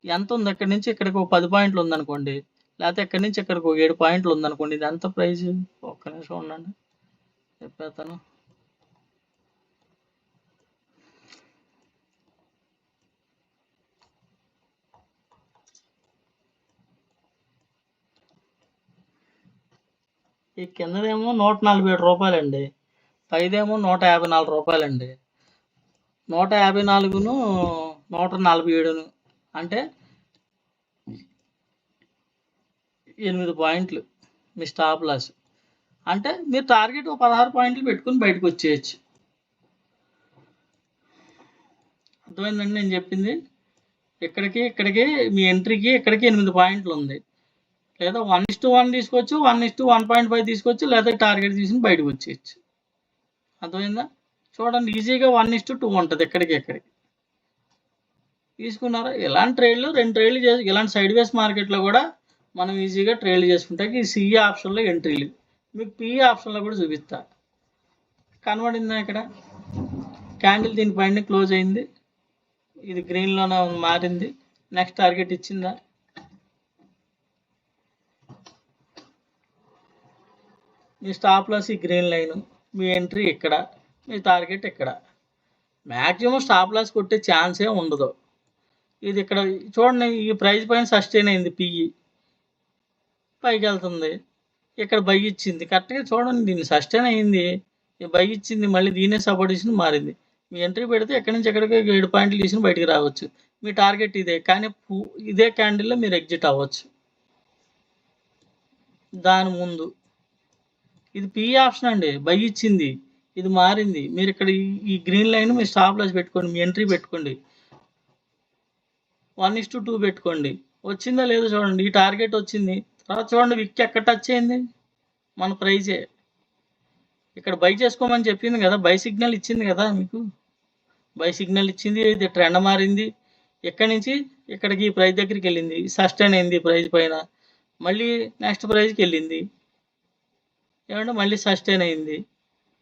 ఎంత ఉంది, ఇక్కడి నుంచి ఇక్కడికి ఒక 10 పాయింట్లు ఉందనుకోండి, లేకపోతే ఇక్కడి నుంచి ఇక్కడికి ఒక 7 పాయింట్లు ఉందనుకోండి. ఇది ఎంత ప్రైజ్? ఒక్క నిమిషం ఉండండి, చెప్పేస్తాను. ఈ కిందదేమో ₹147 అండి, పైదేమో ₹154 అండి. 154ను 147 అంటే 8 పాయింట్లు మీ స్టాప్ లాస్. అంటే మీరు టార్గెట్ 16 పాయింట్లు పెట్టుకుని బయటకు వచ్చేయచ్చు. అర్థమైందండి నేను చెప్పింది? ఇక్కడికి మీ ఎంట్రీకి ఇక్కడికి 8 పాయింట్లు ఉంది. లేదా 1:1 తీసుకోవచ్చు, 1:1.5 తీసుకోవచ్చు, లేదా టార్గెట్ తీసుకుని బయటకు వచ్చేయచ్చు. అర్థమైందా? చూడండి, ఈజీగా 1:2 ఉంటుంది ఎక్కడికి తీసుకున్నారా? ఇలాంటి ట్రేడ్లు 2 ట్రేడ్లు చేసి ఇలాంటి సైడ్ వేస్ మార్కెట్లో కూడా మనం ఈజీగా ట్రేడ్లు చేసుకుంటే ఈ సిఈ ఆప్షన్లో ఎంట్రీలు మీకు పిఈ ఆప్షన్లో కూడా చూపిస్తా. కనబడిందా? ఇక్కడ క్యాండిల్ దీనిపైన క్లోజ్ అయింది, ఇది గ్రీన్లోనే మారింది, నెక్స్ట్ టార్గెట్ ఇచ్చిందా? మీ స్టాప్ లాస్ ఈ గ్రీన్ లైన్, మీ ఎంట్రీ ఇక్కడ, మీ టార్గెట్ ఇక్కడ. మ్యాక్సిమం స్టాప్ లాస్ కొట్టే ఛాన్సే ఉండదు. ఇది ఇక్కడ చూడండి, ఈ ప్రైస్ పైన సస్టైన్ అయింది, పిఈ పైకి వెళ్తుంది, ఇక్కడ బై ఇచ్చింది. కరెక్ట్గా చూడండి, దీన్ని సస్టైన్ అయింది, బై ఇచ్చింది, మళ్ళీ దీన్నే సపోర్ట్ ఇచ్చింది, మారింది. మీ ఎంట్రీ పెడితే ఎక్కడి నుంచి ఎక్కడికి 7 పాయింట్లు తీసుకుని బయటికి రావచ్చు. మీ టార్గెట్ ఇదే, కానీ ఇదే క్యాండిల్లో మీరు ఎగ్జిట్ అవ్వచ్చు. దాని ముందు ఇది పిఈ ఆప్షన్ అండి, బై ఇచ్చింది, ఇది మారింది. మీరు ఇక్కడ ఈ గ్రీన్ లైన్ మీ స్టాప్ లాస్ పెట్టుకోండి, మీ ఎంట్రీ పెట్టుకోండి. 1:2 పెట్టుకోండి. వచ్చిందో లేదో చూడండి. ఈ టార్గెట్ వచ్చింది. తర్వాత చూడండి విక్ ఎక్కడ టచ్ అయింది? మన ప్రైజే. ఇక్కడ బై చేసుకోమని చెప్పింది కదా! బై సిగ్నల్ ఇచ్చింది కదా మీకు. బై సిగ్నల్ ఇచ్చింది. ఇది ట్రెండ్ మారింది. ఇక్కడి నుంచి ఇక్కడికి ఈ ప్రైస్ దగ్గరికెళ్ళింది. సస్టైన్ అయింది ప్రైస్ పైన. మళ్ళీ నెక్స్ట్ ప్రైస్‌కెళ్ళింది. ఏమంటే మళ్ళీ సస్టైన్ అయింది.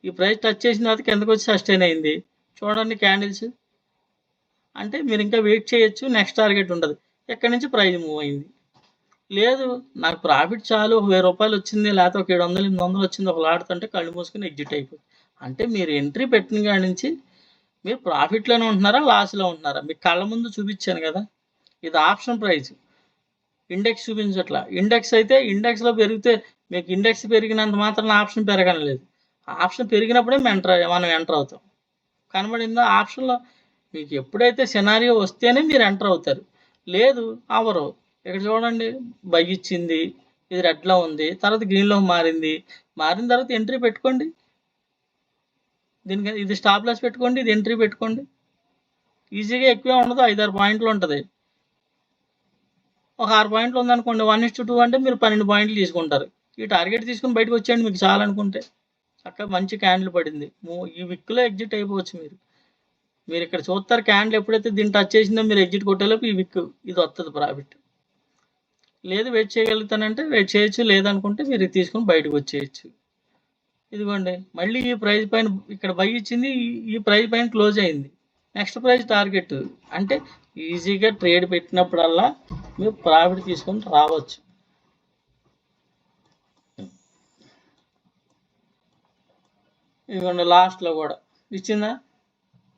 ఈ ప్రైస్ టచ్ చేసిన తర్వాత కిందకొచ్చి సస్టైన్ అయింది. చూడండి క్యాండిల్స్. అంటే మీరు ఇంకా వెయిట్ చేయొచ్చు. నెక్స్ట్ టార్గెట్ ఉండదు. ఇక్కడి నుంచి ప్రైస్ మూవ్ అయింది. లేదు నాకు ప్రాఫిట్ చాలు ఒక రూ. 1000 వచ్చింది లేకపోతే ఒక 700, 800 వచ్చింది ఒక లాట్‌తంటే కళ్ళు మూసుకొని ఎగ్జిట్ అయిపోతుంది. అంటే మీరు ఎంట్రీ పెట్టిన కాడి నుంచి మీరు ప్రాఫిట్‌లోనే ఉంటున్నారా? లాస్‌లో ఉంటున్నారా? మీకు కళ్ళ ముందు చూపించాను కదా! ఇది ఆప్షన్ ప్రైస్. ఇండెక్స్ చూపించట్లా. ఇండెక్స్ అయితే ఇండెక్స్‌లో పెరిగితే మీకు ఇండెక్స్ పెరిగినంత మాత్రాన ఆప్షన్ పెరగనలేదు. ఆప్షన్ పెరిగినప్పుడే మనం ఎంటర్ అవుతాం. కనబడిందా? ఆప్షన్‌లో మీకు ఎప్పుడైతే సినారియో వస్తేనే మీరు ఎంటర్ అవుతారు. లేదు అవ్వరు. ఇక్కడ చూడండి బై ఇచ్చింది. ఇది రెడ్‌లో ఉంది. తర్వాత గ్రీన్‌లోకి మారింది. మారిన తర్వాత ఎంట్రీ పెట్టుకోండి. దీనికి ఇది స్టాప్ లాస్ పెట్టుకోండి. ఇది ఎంట్రీ పెట్టుకోండి. ఈజీగా ఎక్కువే ఉండదు. 5, 6 పాయింట్లు ఉంటది. ఒక 6 పాయింట్లు ఉందనుకోండి 1:2 అంటే మీరు 12 పాయింట్లు తీసుకుంటారు. ఈ టార్గెట్ తీసుకొని బయటకు వచ్చేయండి మీకు చాలనుకుంటే. చక్కగా మంచి క్యాండిల్ పడింది. ఈ విక్‌లో ఎగ్జిట్ అయిపోవచ్చు మీరు. మీరు ఇక్కడ చూస్తారు క్యాండిల్ ఎప్పుడైతే దీన్ని టచ్ చేసిందో మీరు ఎగ్జిట్ కొట్టేలోపు ఈ విక్ ఇది వస్తది ప్రాఫిట్. లేదు వెయిట్ చేయగలుగుతానంటే వెయిట్ చేయొచ్చు. లేదనుకుంటే మీరు ఇది తీసుకొని బయటకు వచ్చేయచ్చు. ఇదిగోండి మళ్ళీ ఈ ప్రైస్ పైన ఇక్కడ బై ఇచ్చింది. ఈ ప్రైస్ పైన క్లోజ్ అయింది. Next price target. అంటే ఈజీగా ట్రేడ్ పెట్టినప్పుడల్లా మీరు ప్రాఫిట్ తీసుకొని రావచ్చు. ఇదిగోండి లాస్ట్‌లో కూడా ఇచ్చిందా?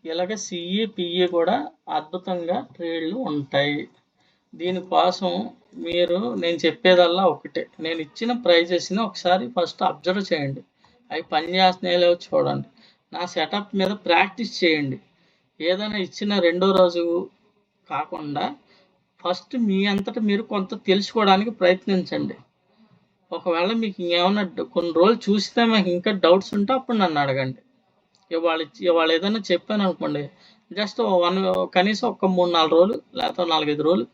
ఇలాగ సిఈ, పిఈ కూడా అద్భుతంగా ట్రేడ్‌లు ఉంటాయి. దీనికోసం నేను చెప్పేదల్లా ఒకటే. నేను ఇచ్చిన ప్రైజెస్‌ని ఒకసారి ఫస్ట్ అబ్జర్వ్ చేయండి. అవి పనిచేస్తున్నాయో లేవో చూడండి. నా సెటప్ మీద ప్రాక్టీస్ చేయండి. ఏదైనా ఇచ్చిన రెండో రోజు కాకుండా ఫస్ట్ మీ అంతట మీరు కొంత తెలుసుకోవడానికి ప్రయత్నించండి. ఒకవేళ మీకు ఇంకేమన్నా కొన్ని రోజులు చూస్తే మీకు ఇంకా డౌట్స్ ఉంటే అప్పుడు నన్ను అడగండి. ఇవాళ ఏదైనా చెప్పాననుకోండి జస్ట్ కనీసం ఒక 3, 4 రోజులు లేకపోతే 4, 5 రోజులు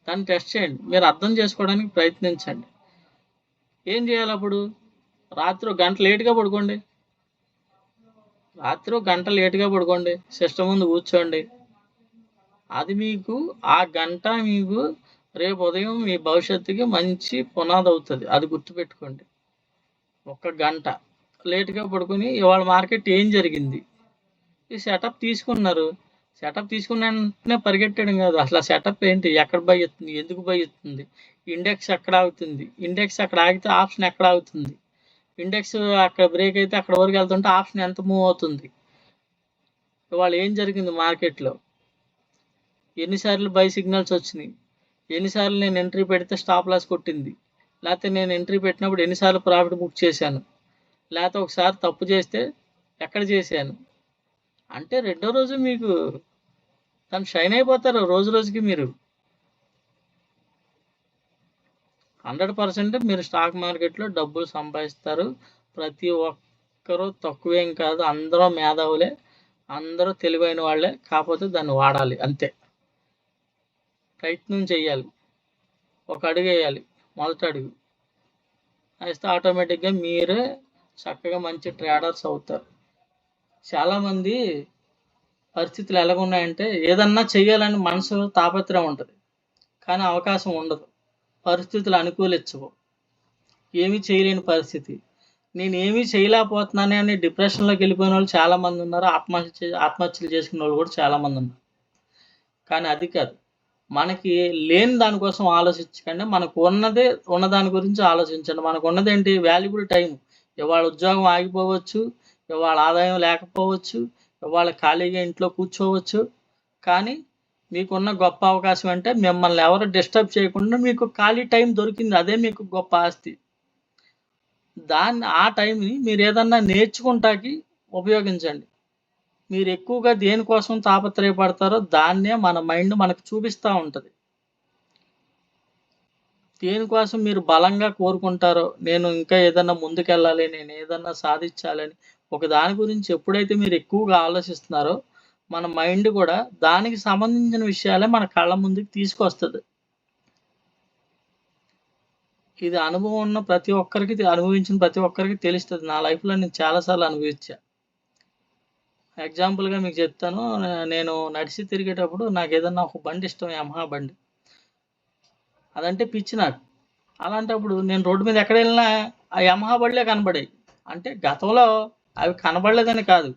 దాన్ని టెస్ట్ చేయండి. మీరు అర్థం చేసుకోవడానికి ప్రయత్నించండి. ఏం చేయాలి అప్పుడు? రాత్రి ఒక గంట లేట్‌గా పడుకోండి. రాత్రి ఒక గంట లేట్‌గా పడుకోండి. సిస్టమ్ ముందు కూర్చోండి. అది మీకు ఆ గంట మీకు రేపు ఉదయం మీ భవిష్యత్తుకి మంచి పునాది అవుతుంది. అది గుర్తుపెట్టుకోండి. ఒక గంట లేట్‌గా పడుకొని ఇవాళ మార్కెట్ ఏం జరిగింది? ఈ సెటప్ తీసుకున్నారు. సెటప్ తీసుకున్న వెంటనే పరిగెట్టడం కాదు. అసలు ఆ సెటప్ ఏంటి? ఎక్కడ బై అవుతుంది? ఎందుకు బై అవుతుంది? ఇండెక్స్ ఎక్కడ ఆగుతుంది? ఇండెక్స్ అక్కడ ఆగితే ఆప్షన్ ఎక్కడ ఆగుతుంది? ఇండెక్స్ అక్కడ బ్రేక్ అయితే అక్కడ వరకు వెళ్తుంటే ఆప్షన్ ఎంత మూవ్ అవుతుంది? ఇవాళ ఏం జరిగింది మార్కెట్‌లో? ఎన్నిసార్లు బై సిగ్నల్స్ వచ్చినాయి? ఎన్నిసార్లు నేను ఎంట్రీ పెడితే స్టాప్ లాస్ కొట్టింది? లేకపోతే నేను ఎంట్రీ పెట్టినప్పుడు ఎన్నిసార్లు ప్రాఫిట్ బుక్ చేశాను? లేకపోతే ఒకసారి తప్పు చేస్తే ఎక్కడ చేశాను? అంటే రెండో రోజు మీకు దాన్ని షైన్ అయిపోతారు రోజు రోజుకి మీరు. 100% మీరు స్టాక్ మార్కెట్‌లో డబ్బులు సంపాదిస్తారు. ప్రతి ఒక్కరు తక్కువేం కాదు. అందరూ మేధావులే. అందరూ తెలివైన వాళ్ళే. కాకపోతే దాన్ని వాడాలి అంతే. ప్రయత్నం చేయాలి. ఒక అడుగేయాలి. మొదటి అడుగు. వేస్తే ఆటోమేటిక్‌గా మీరే చక్కగా మంచి ట్రేడర్స్ అవుతారు. చాలామంది పరిస్థితులు ఎలాగున్నాయంటే ఏదన్నా చేయాలని మనసులో తాపత్రయం ఉంటది. కానీ అవకాశం ఉండదు. పరిస్థితులు అనుకూలించవు. ఏమీ చేయలేని పరిస్థితి. నేనేమీ చేయలేకపోతున్నానే అని డిప్రెషన్‌లోకి వెళ్ళిపోయినోళ్ళు చాలామంది ఉన్నారు. ఆత్మహత్యలు చేసుకున్నోళ్ళు కూడా చాలామంది ఉన్నారు. కానీ అది కాదు. మనకి లేని దాని కోసం ఆలోచించకండి. మనకు ఉన్న దాని గురించి ఆలోచించండి. మనకున్నదేంటి? Valuable time. ఇవాళ ఉద్యోగం ఆగిపోవచ్చు. ఇవాళ ఆదాయం లేకపోవచ్చు. ఇవాళ ఖాళీగా ఇంట్లో కూర్చోవచ్చు. కానీ మీకున్న గొప్ప అవకాశం అంటే మిమ్మల్ని ఎవరు డిస్టర్బ్ చేయకుండా మీకు ఖాళీ టైం దొరికింది. అదే మీకు గొప్ప ఆస్తి. ఆ టైంని మీరేదన్నా నేర్చుకుంటాకి ఉపయోగించండి. మీరు ఎక్కువగా దేనికోసం తాపత్రయపడతారో దాన్నే మన మైండ్ మనకు చూపిస్తా ఉంటది. దేనికోసం మీరు బలంగా కోరుకుంటారో, నేను ఇంకా ఏదన్నా ముందుకెళ్ళాలి, నేను ఏదన్నా సాధించాలని, ఒక దాని గురించి ఎప్పుడైతే మీరు ఎక్కువగా ఆలోచిస్తున్నారో, మన మైండ్ కూడా దానికి సంబంధించిన విషయాలే మన కళ్ళ ముందుకు తీసుకొస్తుంది. ఇది అనుభవం ఉన్న ప్రతి ఒక్కరికి, అనుభవించిన ప్రతి ఒక్కరికి తెలుస్తుంది. నా లైఫ్‌లో నేను చాలా సార్లు అనుభవించా. ఎగ్జాంపుల్‌గా మీకు చెప్తాను. నేను నడిచి తిరిగేటప్పుడు నాకేదన్నా ఒక బండి ఇష్టం, యమహా బండి. అదంటే పిచ్చి నాకు. అలాంటప్పుడు నేను రోడ్డు మీద ఎక్కడెళ్ళినా ఆ యమహా బండ్లే కనబడేయి. అంటే గతంలో అవి కనబడలేదని కాదు.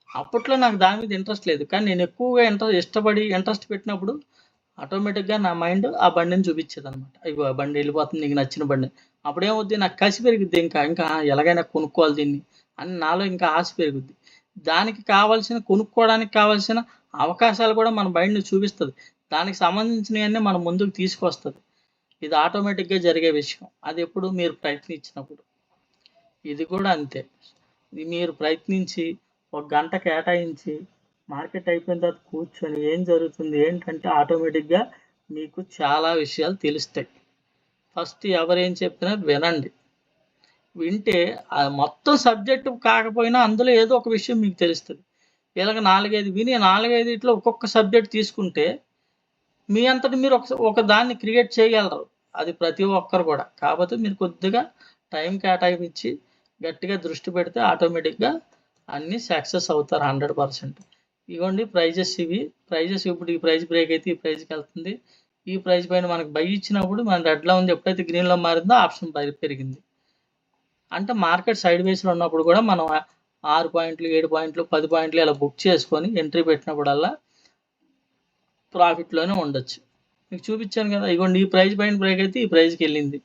అప్పట్లో నాకు దాని మీద ఇంట్రెస్ట్ లేదు. కానీ నేను ఎక్కువగా ఇష్టపడి ఇంట్రెస్ట్ పెట్టినప్పుడు ఆటోమేటిక్‌గా నా మైండ్ ఆ బండిని చూపించేదనమాట. ఇగో ఆ బండి ఎళ్ళిపోతుంది నీకు నచ్చిన బండి. అప్పుడేమవుద్ది నాకు కసి పెరిగిద్ది ఇంకా ఎలాగైనా కొనుక్కోవాలి దీన్ని అని నాలో ఇంకా ఆశ పెరుగుద్ది. దానికి కావాల్సిన కొనుక్కోవడానికి కావాల్సిన అవకాశాలు కూడా మన మైండ్ చూపిస్తది. దానికి సంబంధించినయన్నీ మన ముందుకు తీసుకొస్తది. ఇది ఆటోమేటిక్‌గా జరిగే విషయం. అదెప్పుడు మీరు ప్రయత్నించినప్పుడు. ఇది కూడా అంతే. ఇది మీరు ప్రయత్నించి ఒక గంట కేటాయించి మార్కెట్ అయిపోయిన తర్వాత కూర్చొని ఏం జరుగుతుంది ఏంటంటే ఆటోమేటిక్‌గా మీకు చాలా విషయాలు తెలుస్తాయి. ఫస్ట్ ఎవరేం చెప్పినా వినండి. వింటే మొత్తం సబ్జెక్ట్ కాకపోయినా అందులో ఏదో ఒక విషయం మీకు తెలుస్తది. ఇలాగ 4, 5 విని 4, 5 ఒక్కొక్క సబ్జెక్ట్ తీసుకుంటే మీ అంతట మీరు ఒక దాన్ని క్రియేట్ చేయగలరు. అది ప్రతి ఒక్కరు కూడా. కాపోతే మీరు కొద్దిగా టైం కేటాయించి గట్టిగా దృష్టి పెడితే ఆటోమేటిక్‌గా అన్నీ సక్సెస్ అవుతారు 100%. ఇగోండి ప్రైజెస్ ఇవి. ప్రైజెస్ ఇప్పుడు ఈ ప్రైస్ బ్రేక్ అయితే ఈ ప్రైస్‌కెళ్తుంది. ఈ ప్రైస్ పైన మనకు బై ఇచ్చినప్పుడు మన రెడ్‌లో ఉంది. ఎప్పుడైతే గ్రీన్‌లో మారిందో ఆప్షన్ పెరిగింది. అంటే మార్కెట్ సైడ్ వేస్‌లో ఉన్నప్పుడు కూడా మనం 6 పాయింట్లు, 7 పాయింట్లు, 10 పాయింట్లు ఇలా బుక్ చేసుకొని ఎంట్రీ పెట్టినప్పుడల్లా ప్రాఫిట్‌లోనే ఉండొచ్చు. మీకు చూపించాను కదా! ఇగోండి ఈ ప్రైస్ పైన బ్రేక్ అయితే ఈ ప్రైస్‌కెళ్ళింది.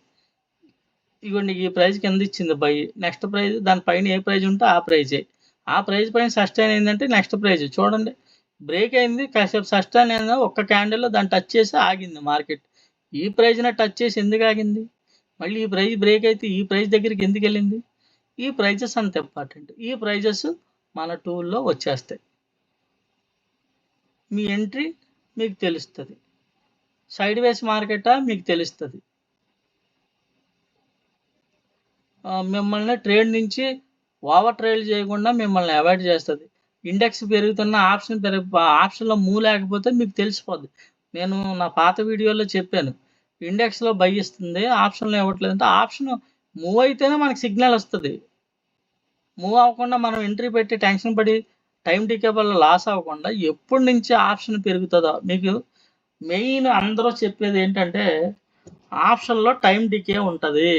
ఇగోండి ఈ ప్రైస్ కింద ఇచ్చింది బై. నెక్స్ట్ ప్రైస్ దాని పైన ఏ ప్రైస్ ఉంటే ఆ ప్రైజే. ఆ ప్రైస్ పైన సస్టైన్ అయిందంటే నెక్స్ట్ ప్రైజ్. చూడండి బ్రేక్ అయింది. కాసేపు సస్టైన్ అయింది. ఒక్క క్యాండిల్‌లో దాన్ని టచ్ చేసి ఆగింది మార్కెట్. ఈ ప్రైజ్‌నే టచ్ చేసి ఎందుకు ఆగింది? మళ్ళీ ఈ ప్రైస్ బ్రేక్ అయితే ఈ ప్రైస్ దగ్గరికి ఎందుకెళ్ళింది? ఈ ప్రైజెస్ అంత ఇంపార్టెంట్. ఈ ప్రైజెస్ మన టూల్‌లో వచ్చేస్తాయి. మీ ఎంట్రీ మీకు తెలుస్తది. సైడ్ వేస్ మార్కెటా మీకు తెలుస్తది. మిమ్మల్ని ట్రేడ్ నుంచి ఓవర్ ట్రేడ్ చేయకుండా మిమ్మల్ని అవాయిడ్ చేస్తది. ఇండెక్స్ పెరుగుతున్న ఆప్షన్‌లో మూవ్ లేకపోతే మీకు తెలిసిపోద్ది. నేను నా పాత వీడియోలో చెప్పాను. ఇండెక్స్‌లో బై ఇస్తుంది. ఆప్షన్‌లో ఇవ్వట్లేదంటే ఆప్షన్ మూవ్ అయితేనే మనకు సిగ్నల్ వస్తది. మూవ్ అవ్వకుండా మనం ఎంట్రీ పెట్టి టెన్షన్ పడి టైమ్ డికే వల్ల లాస్ అవ్వకుండా ఎప్పటి నుంచి ఆప్షన్ పెరుగుతదో మీకు మెయిన్ అందరూ చెప్పేదేంటంటే ఆప్షన్‌లో టైమ్ డికే ఉంటది.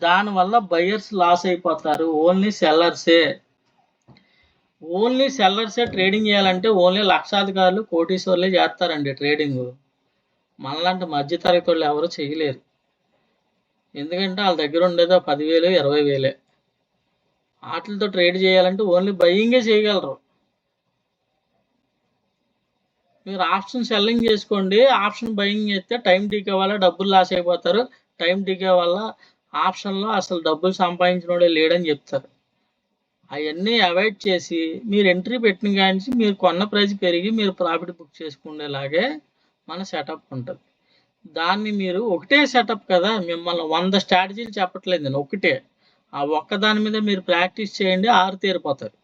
దానివల్ల బయర్స్ లాస్ అయిపోతారు. ఓన్లీ సెల్లర్సే ట్రేడింగ్ చేయాలంటే ఓన్లీ లక్షాధికారులు, కోటీశ్వర్లే చేస్తారండి ట్రేడింగు. మనలాంటి మధ్య తరగతోళ్ళు ఎవరు చేయలేరు. ఎందుకంటే ఆళ్ళ దగ్గర ఉండేది 10,000, 20,000. ఆటిలతో ట్రేడ్ చేయాలంటే ఓన్లీ బయింగే చేయగలరు. మీరు ఆప్షన్ సెల్లింగ్ చేసుకోండి. ఆప్షన్ బయింగ్ చేస్తే టైమ్ డీకే వల్ల డబ్బులు లాస్ అయిపోతారు. టైమ్ డీకే వల్ల ఆప్షన్‌లో అసలు డబ్బులు సంపాదించినోడే లేడని చెప్తారు. అయన్నీ అవాయిడ్ చేసి మీరు ఎంట్రీ పెట్టిన కానించి మీరు కొన్న ప్రైస్ పెరిగి మీరు ప్రాఫిట్ బుక్ చేసుకునేలాగే మన సెటప్ ఉంటది. దాన్ని మీరు ఒకటే సెటప్ కదా! మిమ్మల్ని 100 స్ట్రాటజీలు చెప్పట్లేదు నేను. ఒకటే. ఆ ఒక్క దాని మీద మీరు ప్రాక్టీస్ చేయండి ఆరితేరిపోతారు.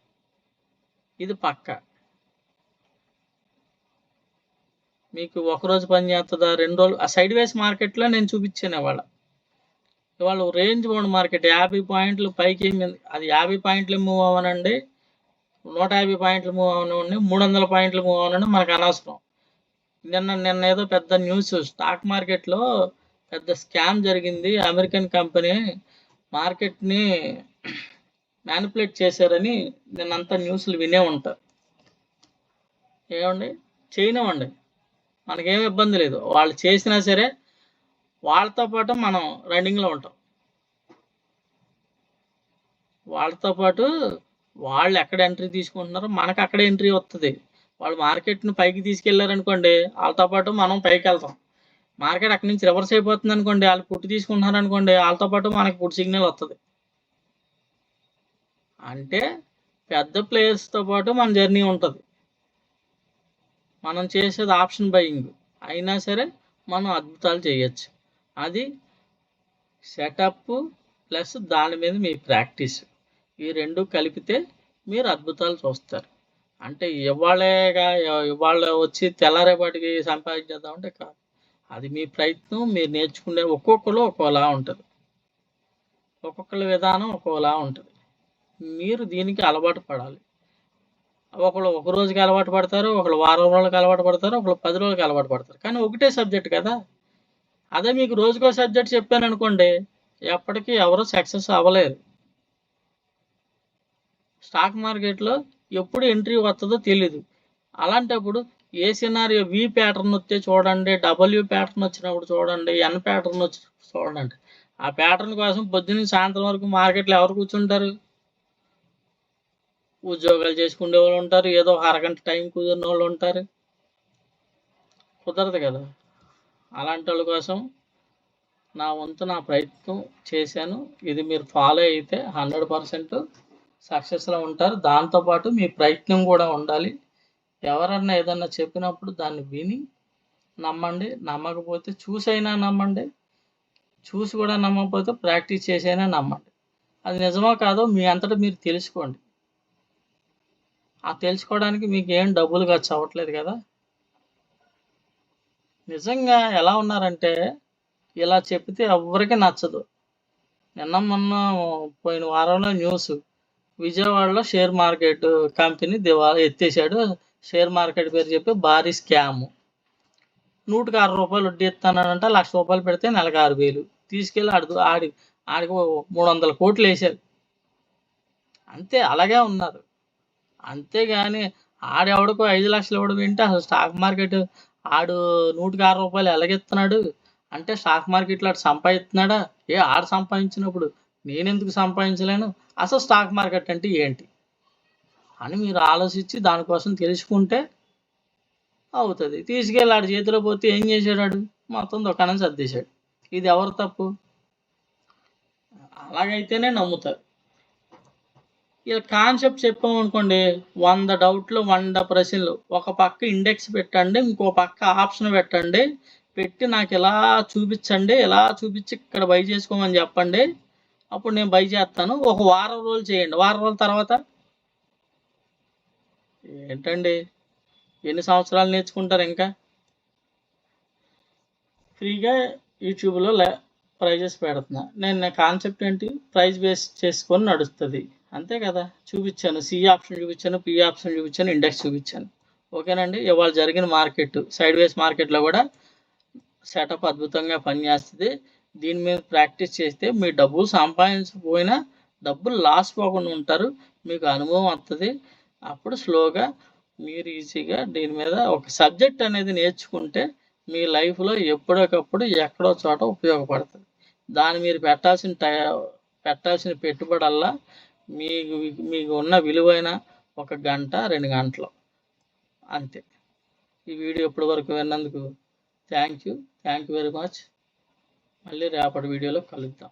ఇది పక్కా. మీకు ఒకరోజు పని చేస్తదా? 2 రోజులు సైడ్ వేస్ మార్కెట్‌లో నేను చూపించాను ఇవాళ. ఇవాళ రేంజ్ బౌండ్ మార్కెట్ 50 పాయింట్లు పైకి అది 50 పాయింట్లు మూవ్ అవ్వనండి, 150 పాయింట్లు మూవ్ అవ్వనివ్వండి, 300 పాయింట్లు మూవ్ అవ్వనివ్వండి మనకు అనవసరం. నిన్న ఏదో పెద్ద న్యూస్ స్టాక్ మార్కెట్‌లో పెద్ద స్కామ్ జరిగింది. అమెరికన్ కంపెనీ మార్కెట్‌ని మానిప్యులేట్ చేశారని నిన్నంతా న్యూస్‌లు వినే ఉంటారు. ఏవండీ? చేయనివ్వండి. మనకేమి ఇబ్బంది లేదు. వాళ్ళు చేసినా సరే వాళ్ళతో పాటు మనం రన్నింగ్‌లో ఉంటాం. వాళ్ళతో పాటు వాళ్ళు ఎక్కడ ఎంట్రీ తీసుకుంటున్నారో మనకు అక్కడే ఎంట్రీ వస్తది. వాళ్ళు మార్కెట్‌ని పైకి తీసుకెళ్లారనుకోండి, ఆళ్ళతో పాటు మనం పైకెళ్తాం. మార్కెట్ అక్కడి నుంచి రివర్స్ అయిపోతుందనుకోండి, ఆళ్ళు పుట్ తీసుకుంటున్నారనుకోండి, ఆళ్ళతో పాటు మనకు పుట్ సిగ్నల్ వస్తది. అంటే పెద్ద ప్లేయర్స్‌తో పాటు మన జర్నీ ఉంటది. మనం చేసేది ఆప్షన్ బయింగ్. అయినా సరే మనం అద్భుతాలు చేయొచ్చు. అది సెటప్ ప్లస్ దాని మీద మీ ప్రాక్టీస్. ఈ 2 కలిపితే మీరు అద్భుతాలు చూస్తారు. అంటే ఇవాళ వచ్చి తెల్లారేపాటికి సంపాదించేద్దామంటే కాదు. అది మీ ప్రయత్నం. మీరు నేర్చుకునే ఒక్కొక్కరు ఒక్కోలా ఉంటుంది. ఒక్కొక్కళ్ళ విధానం ఒక్కోలా ఉంటుంది. మీరు దీనికి అలవాటు పడాలి. ఒకళ్ళు ఒక రోజుకి అలవాటు పడతారు, ఒకళ్ళు వారం రోజులకి అలవాటు పడతారు, ఒకళ్ళు 10 రోజులకి అలవాటు పడతారు. కానీ ఒకటే సబ్జెక్ట్ కదా! అదే మీకు రోజుకో సబ్జెక్ట్ చెప్పాననుకోండి, ఎప్పటికీ ఎవరు సక్సెస్ అవ్వలేరు. స్టాక్ మార్కెట్‌లో ఎప్పుడు ఎంట్రీ వస్తదో తెలీదు. అలాంటప్పుడు ఏ సినారియో వి ప్యాటర్న్ వస్తే చూడండి, డబ్ల్యూ ప్యాటర్న్ వచ్చినప్పుడు చూడండి, ఎన్ ప్యాటర్న్ వచ్చి చూడండి. ఆ ప్యాటర్న్ కోసం పొద్దున్నుంచి సాయంత్రం వరకు మార్కెట్‌లో ఎవరు కూర్చుంటారు? ఉద్యోగాలు చేసుకునేవాళ్ళు ఉంటారు. ఏదో ఒక అరగంట టైం కుదిరినోళ్ళు ఉంటారు. కుదరదు కదా! అలాంటోళ్ళ కోసం నా వంతు నా ప్రయత్నం చేశాను. ఇది మీరు ఫాలో అయితే 100% సక్సెస్‌లో ఉంటారు. దాంతో పాటు మీ ప్రయత్నం కూడా ఉండాలి. ఎవరన్నా ఏదన్నా చెప్పినప్పుడు దాన్ని విని నమ్మండి. నమ్మకపోతే చూసైనా నమ్మండి. చూసి కూడా నమ్మకపోతే ప్రాక్టీస్ చేసైనా నమ్మండి. అది నిజమో కాదో మీ అంతట మీరు తెలుసుకోండి. ఆ తెలుసుకోవడానికి మీకేం డబ్బులు ఖర్చు అవ్వట్లేదు కదా! నిజంగా ఎలా ఉన్నారంటే ఇలా చెప్తే ఎవ్వరికీ నచ్చదు. మొన్న పోయిన వారంలో న్యూస్ విజయవాడలో షేర్ మార్కెట్ కంపెనీ దివాలా ఎత్తేసాడు. షేర్ మార్కెట్ పేరు చెప్పి భారీ స్కామ్. రూ. 106 వడ్డీ ఇస్తానంట. రూ. 1,00,000 పెడితే నెలకు 6,000 తీసుకెళ్ళి ఆడికి 300 కోట్లు వేశారు. అంతే అలాగే ఉన్నారు. అంతేగాని ఆడెవడికో 5 లక్షలు ఇవ్వడం ఏంటి? అసలు స్టాక్ మార్కెట్ ఆడు రూ. 106 ఎలాగిస్తున్నాడు? అంటే స్టాక్ మార్కెట్‌లో ఆడు సంపాదిస్తున్నాడా? ఆడు సంపాదించినప్పుడు నేనెందుకు సంపాదించలేను? అసలు స్టాక్ మార్కెట్ అంటే ఏంటి? అని మీరు ఆలోచించి దానికోసం తెలుసుకుంటే అవుతది. తీసుకెళ్ళి ఆడి చేతిలో పోతే ఏం చేశాడు ఆడు? మొత్తం దుకాణం సర్దేశాడు. ఇది ఎవరి తప్పు? అలాగైతేనే నమ్ముతారు. ఇలా కాన్సెప్ట్ చెప్పామనుకోండి 100 డౌట్లు, 100 ప్రశ్నలు. ఒక పక్క ఇండెక్స్ పెట్టండి, ఇంకో పక్క ఆప్షన్ పెట్టండి. పెట్టి నాకు ఇలా చూపించండి, ఇలా చూపించి ఇక్కడ బై చేసుకోమని చెప్పండి. అప్పుడు నేను బై చేస్తాను. ఒక వారం రోజులు చేయండి. వారం రోజుల తర్వాత ఏంటండి ఎన్ని సంవత్సరాలు నేర్చుకుంటారు ఇంకా? ఫ్రీగా యూట్యూబ్‌లో ప్రైజెస్ పెడుతున్నా. నేను నా కాన్సెప్ట్ ఏంటి? ప్రైస్ బేస్ చేసుకొని నడుస్తది. అంతే కదా! చూపిచ్చాను. సి ఆప్షన్ చూపిచ్చాను, పి ఆప్షన్ చూపిచ్చాను, ఇండెక్స్ చూపిచ్చాను. ఓకేనండి. ఇవాళ జరిగిన మార్కెట్ సైడ్ వేస్ మార్కెట్‌లో కూడా సెటప్ అద్భుతంగా పనిచేస్తది. దీని మీద ప్రాక్టీస్ చేస్తే మీ డబ్బులు సంపాదించకపోయినా డబ్బులు లాస్ పోకుండా ఉంటారు. మీకు అనుభవం వస్తది. అప్పుడు స్లోగా మీరు ఈజీగా దీని మీద ఒక సబ్జెక్ట్ అనేది నేర్చుకుంటే మీ లైఫ్‌లో ఎప్పటికప్పుడు ఎక్కడో చోట ఉపయోగపడుతుంది. దాన్ని మీరు పెట్టాల్సిన పెట్టుబడల్లా మీకు మీకు ఉన్న విలువైన 1 గంట, 2 గంటలు అంతే. ఈ వీడియో ఇప్పటి వరకు విన్నందుకు థ్యాంక్ యూ వెరీ మచ్. మళ్ళీ రేపటి వీడియోలో కలుద్దాం.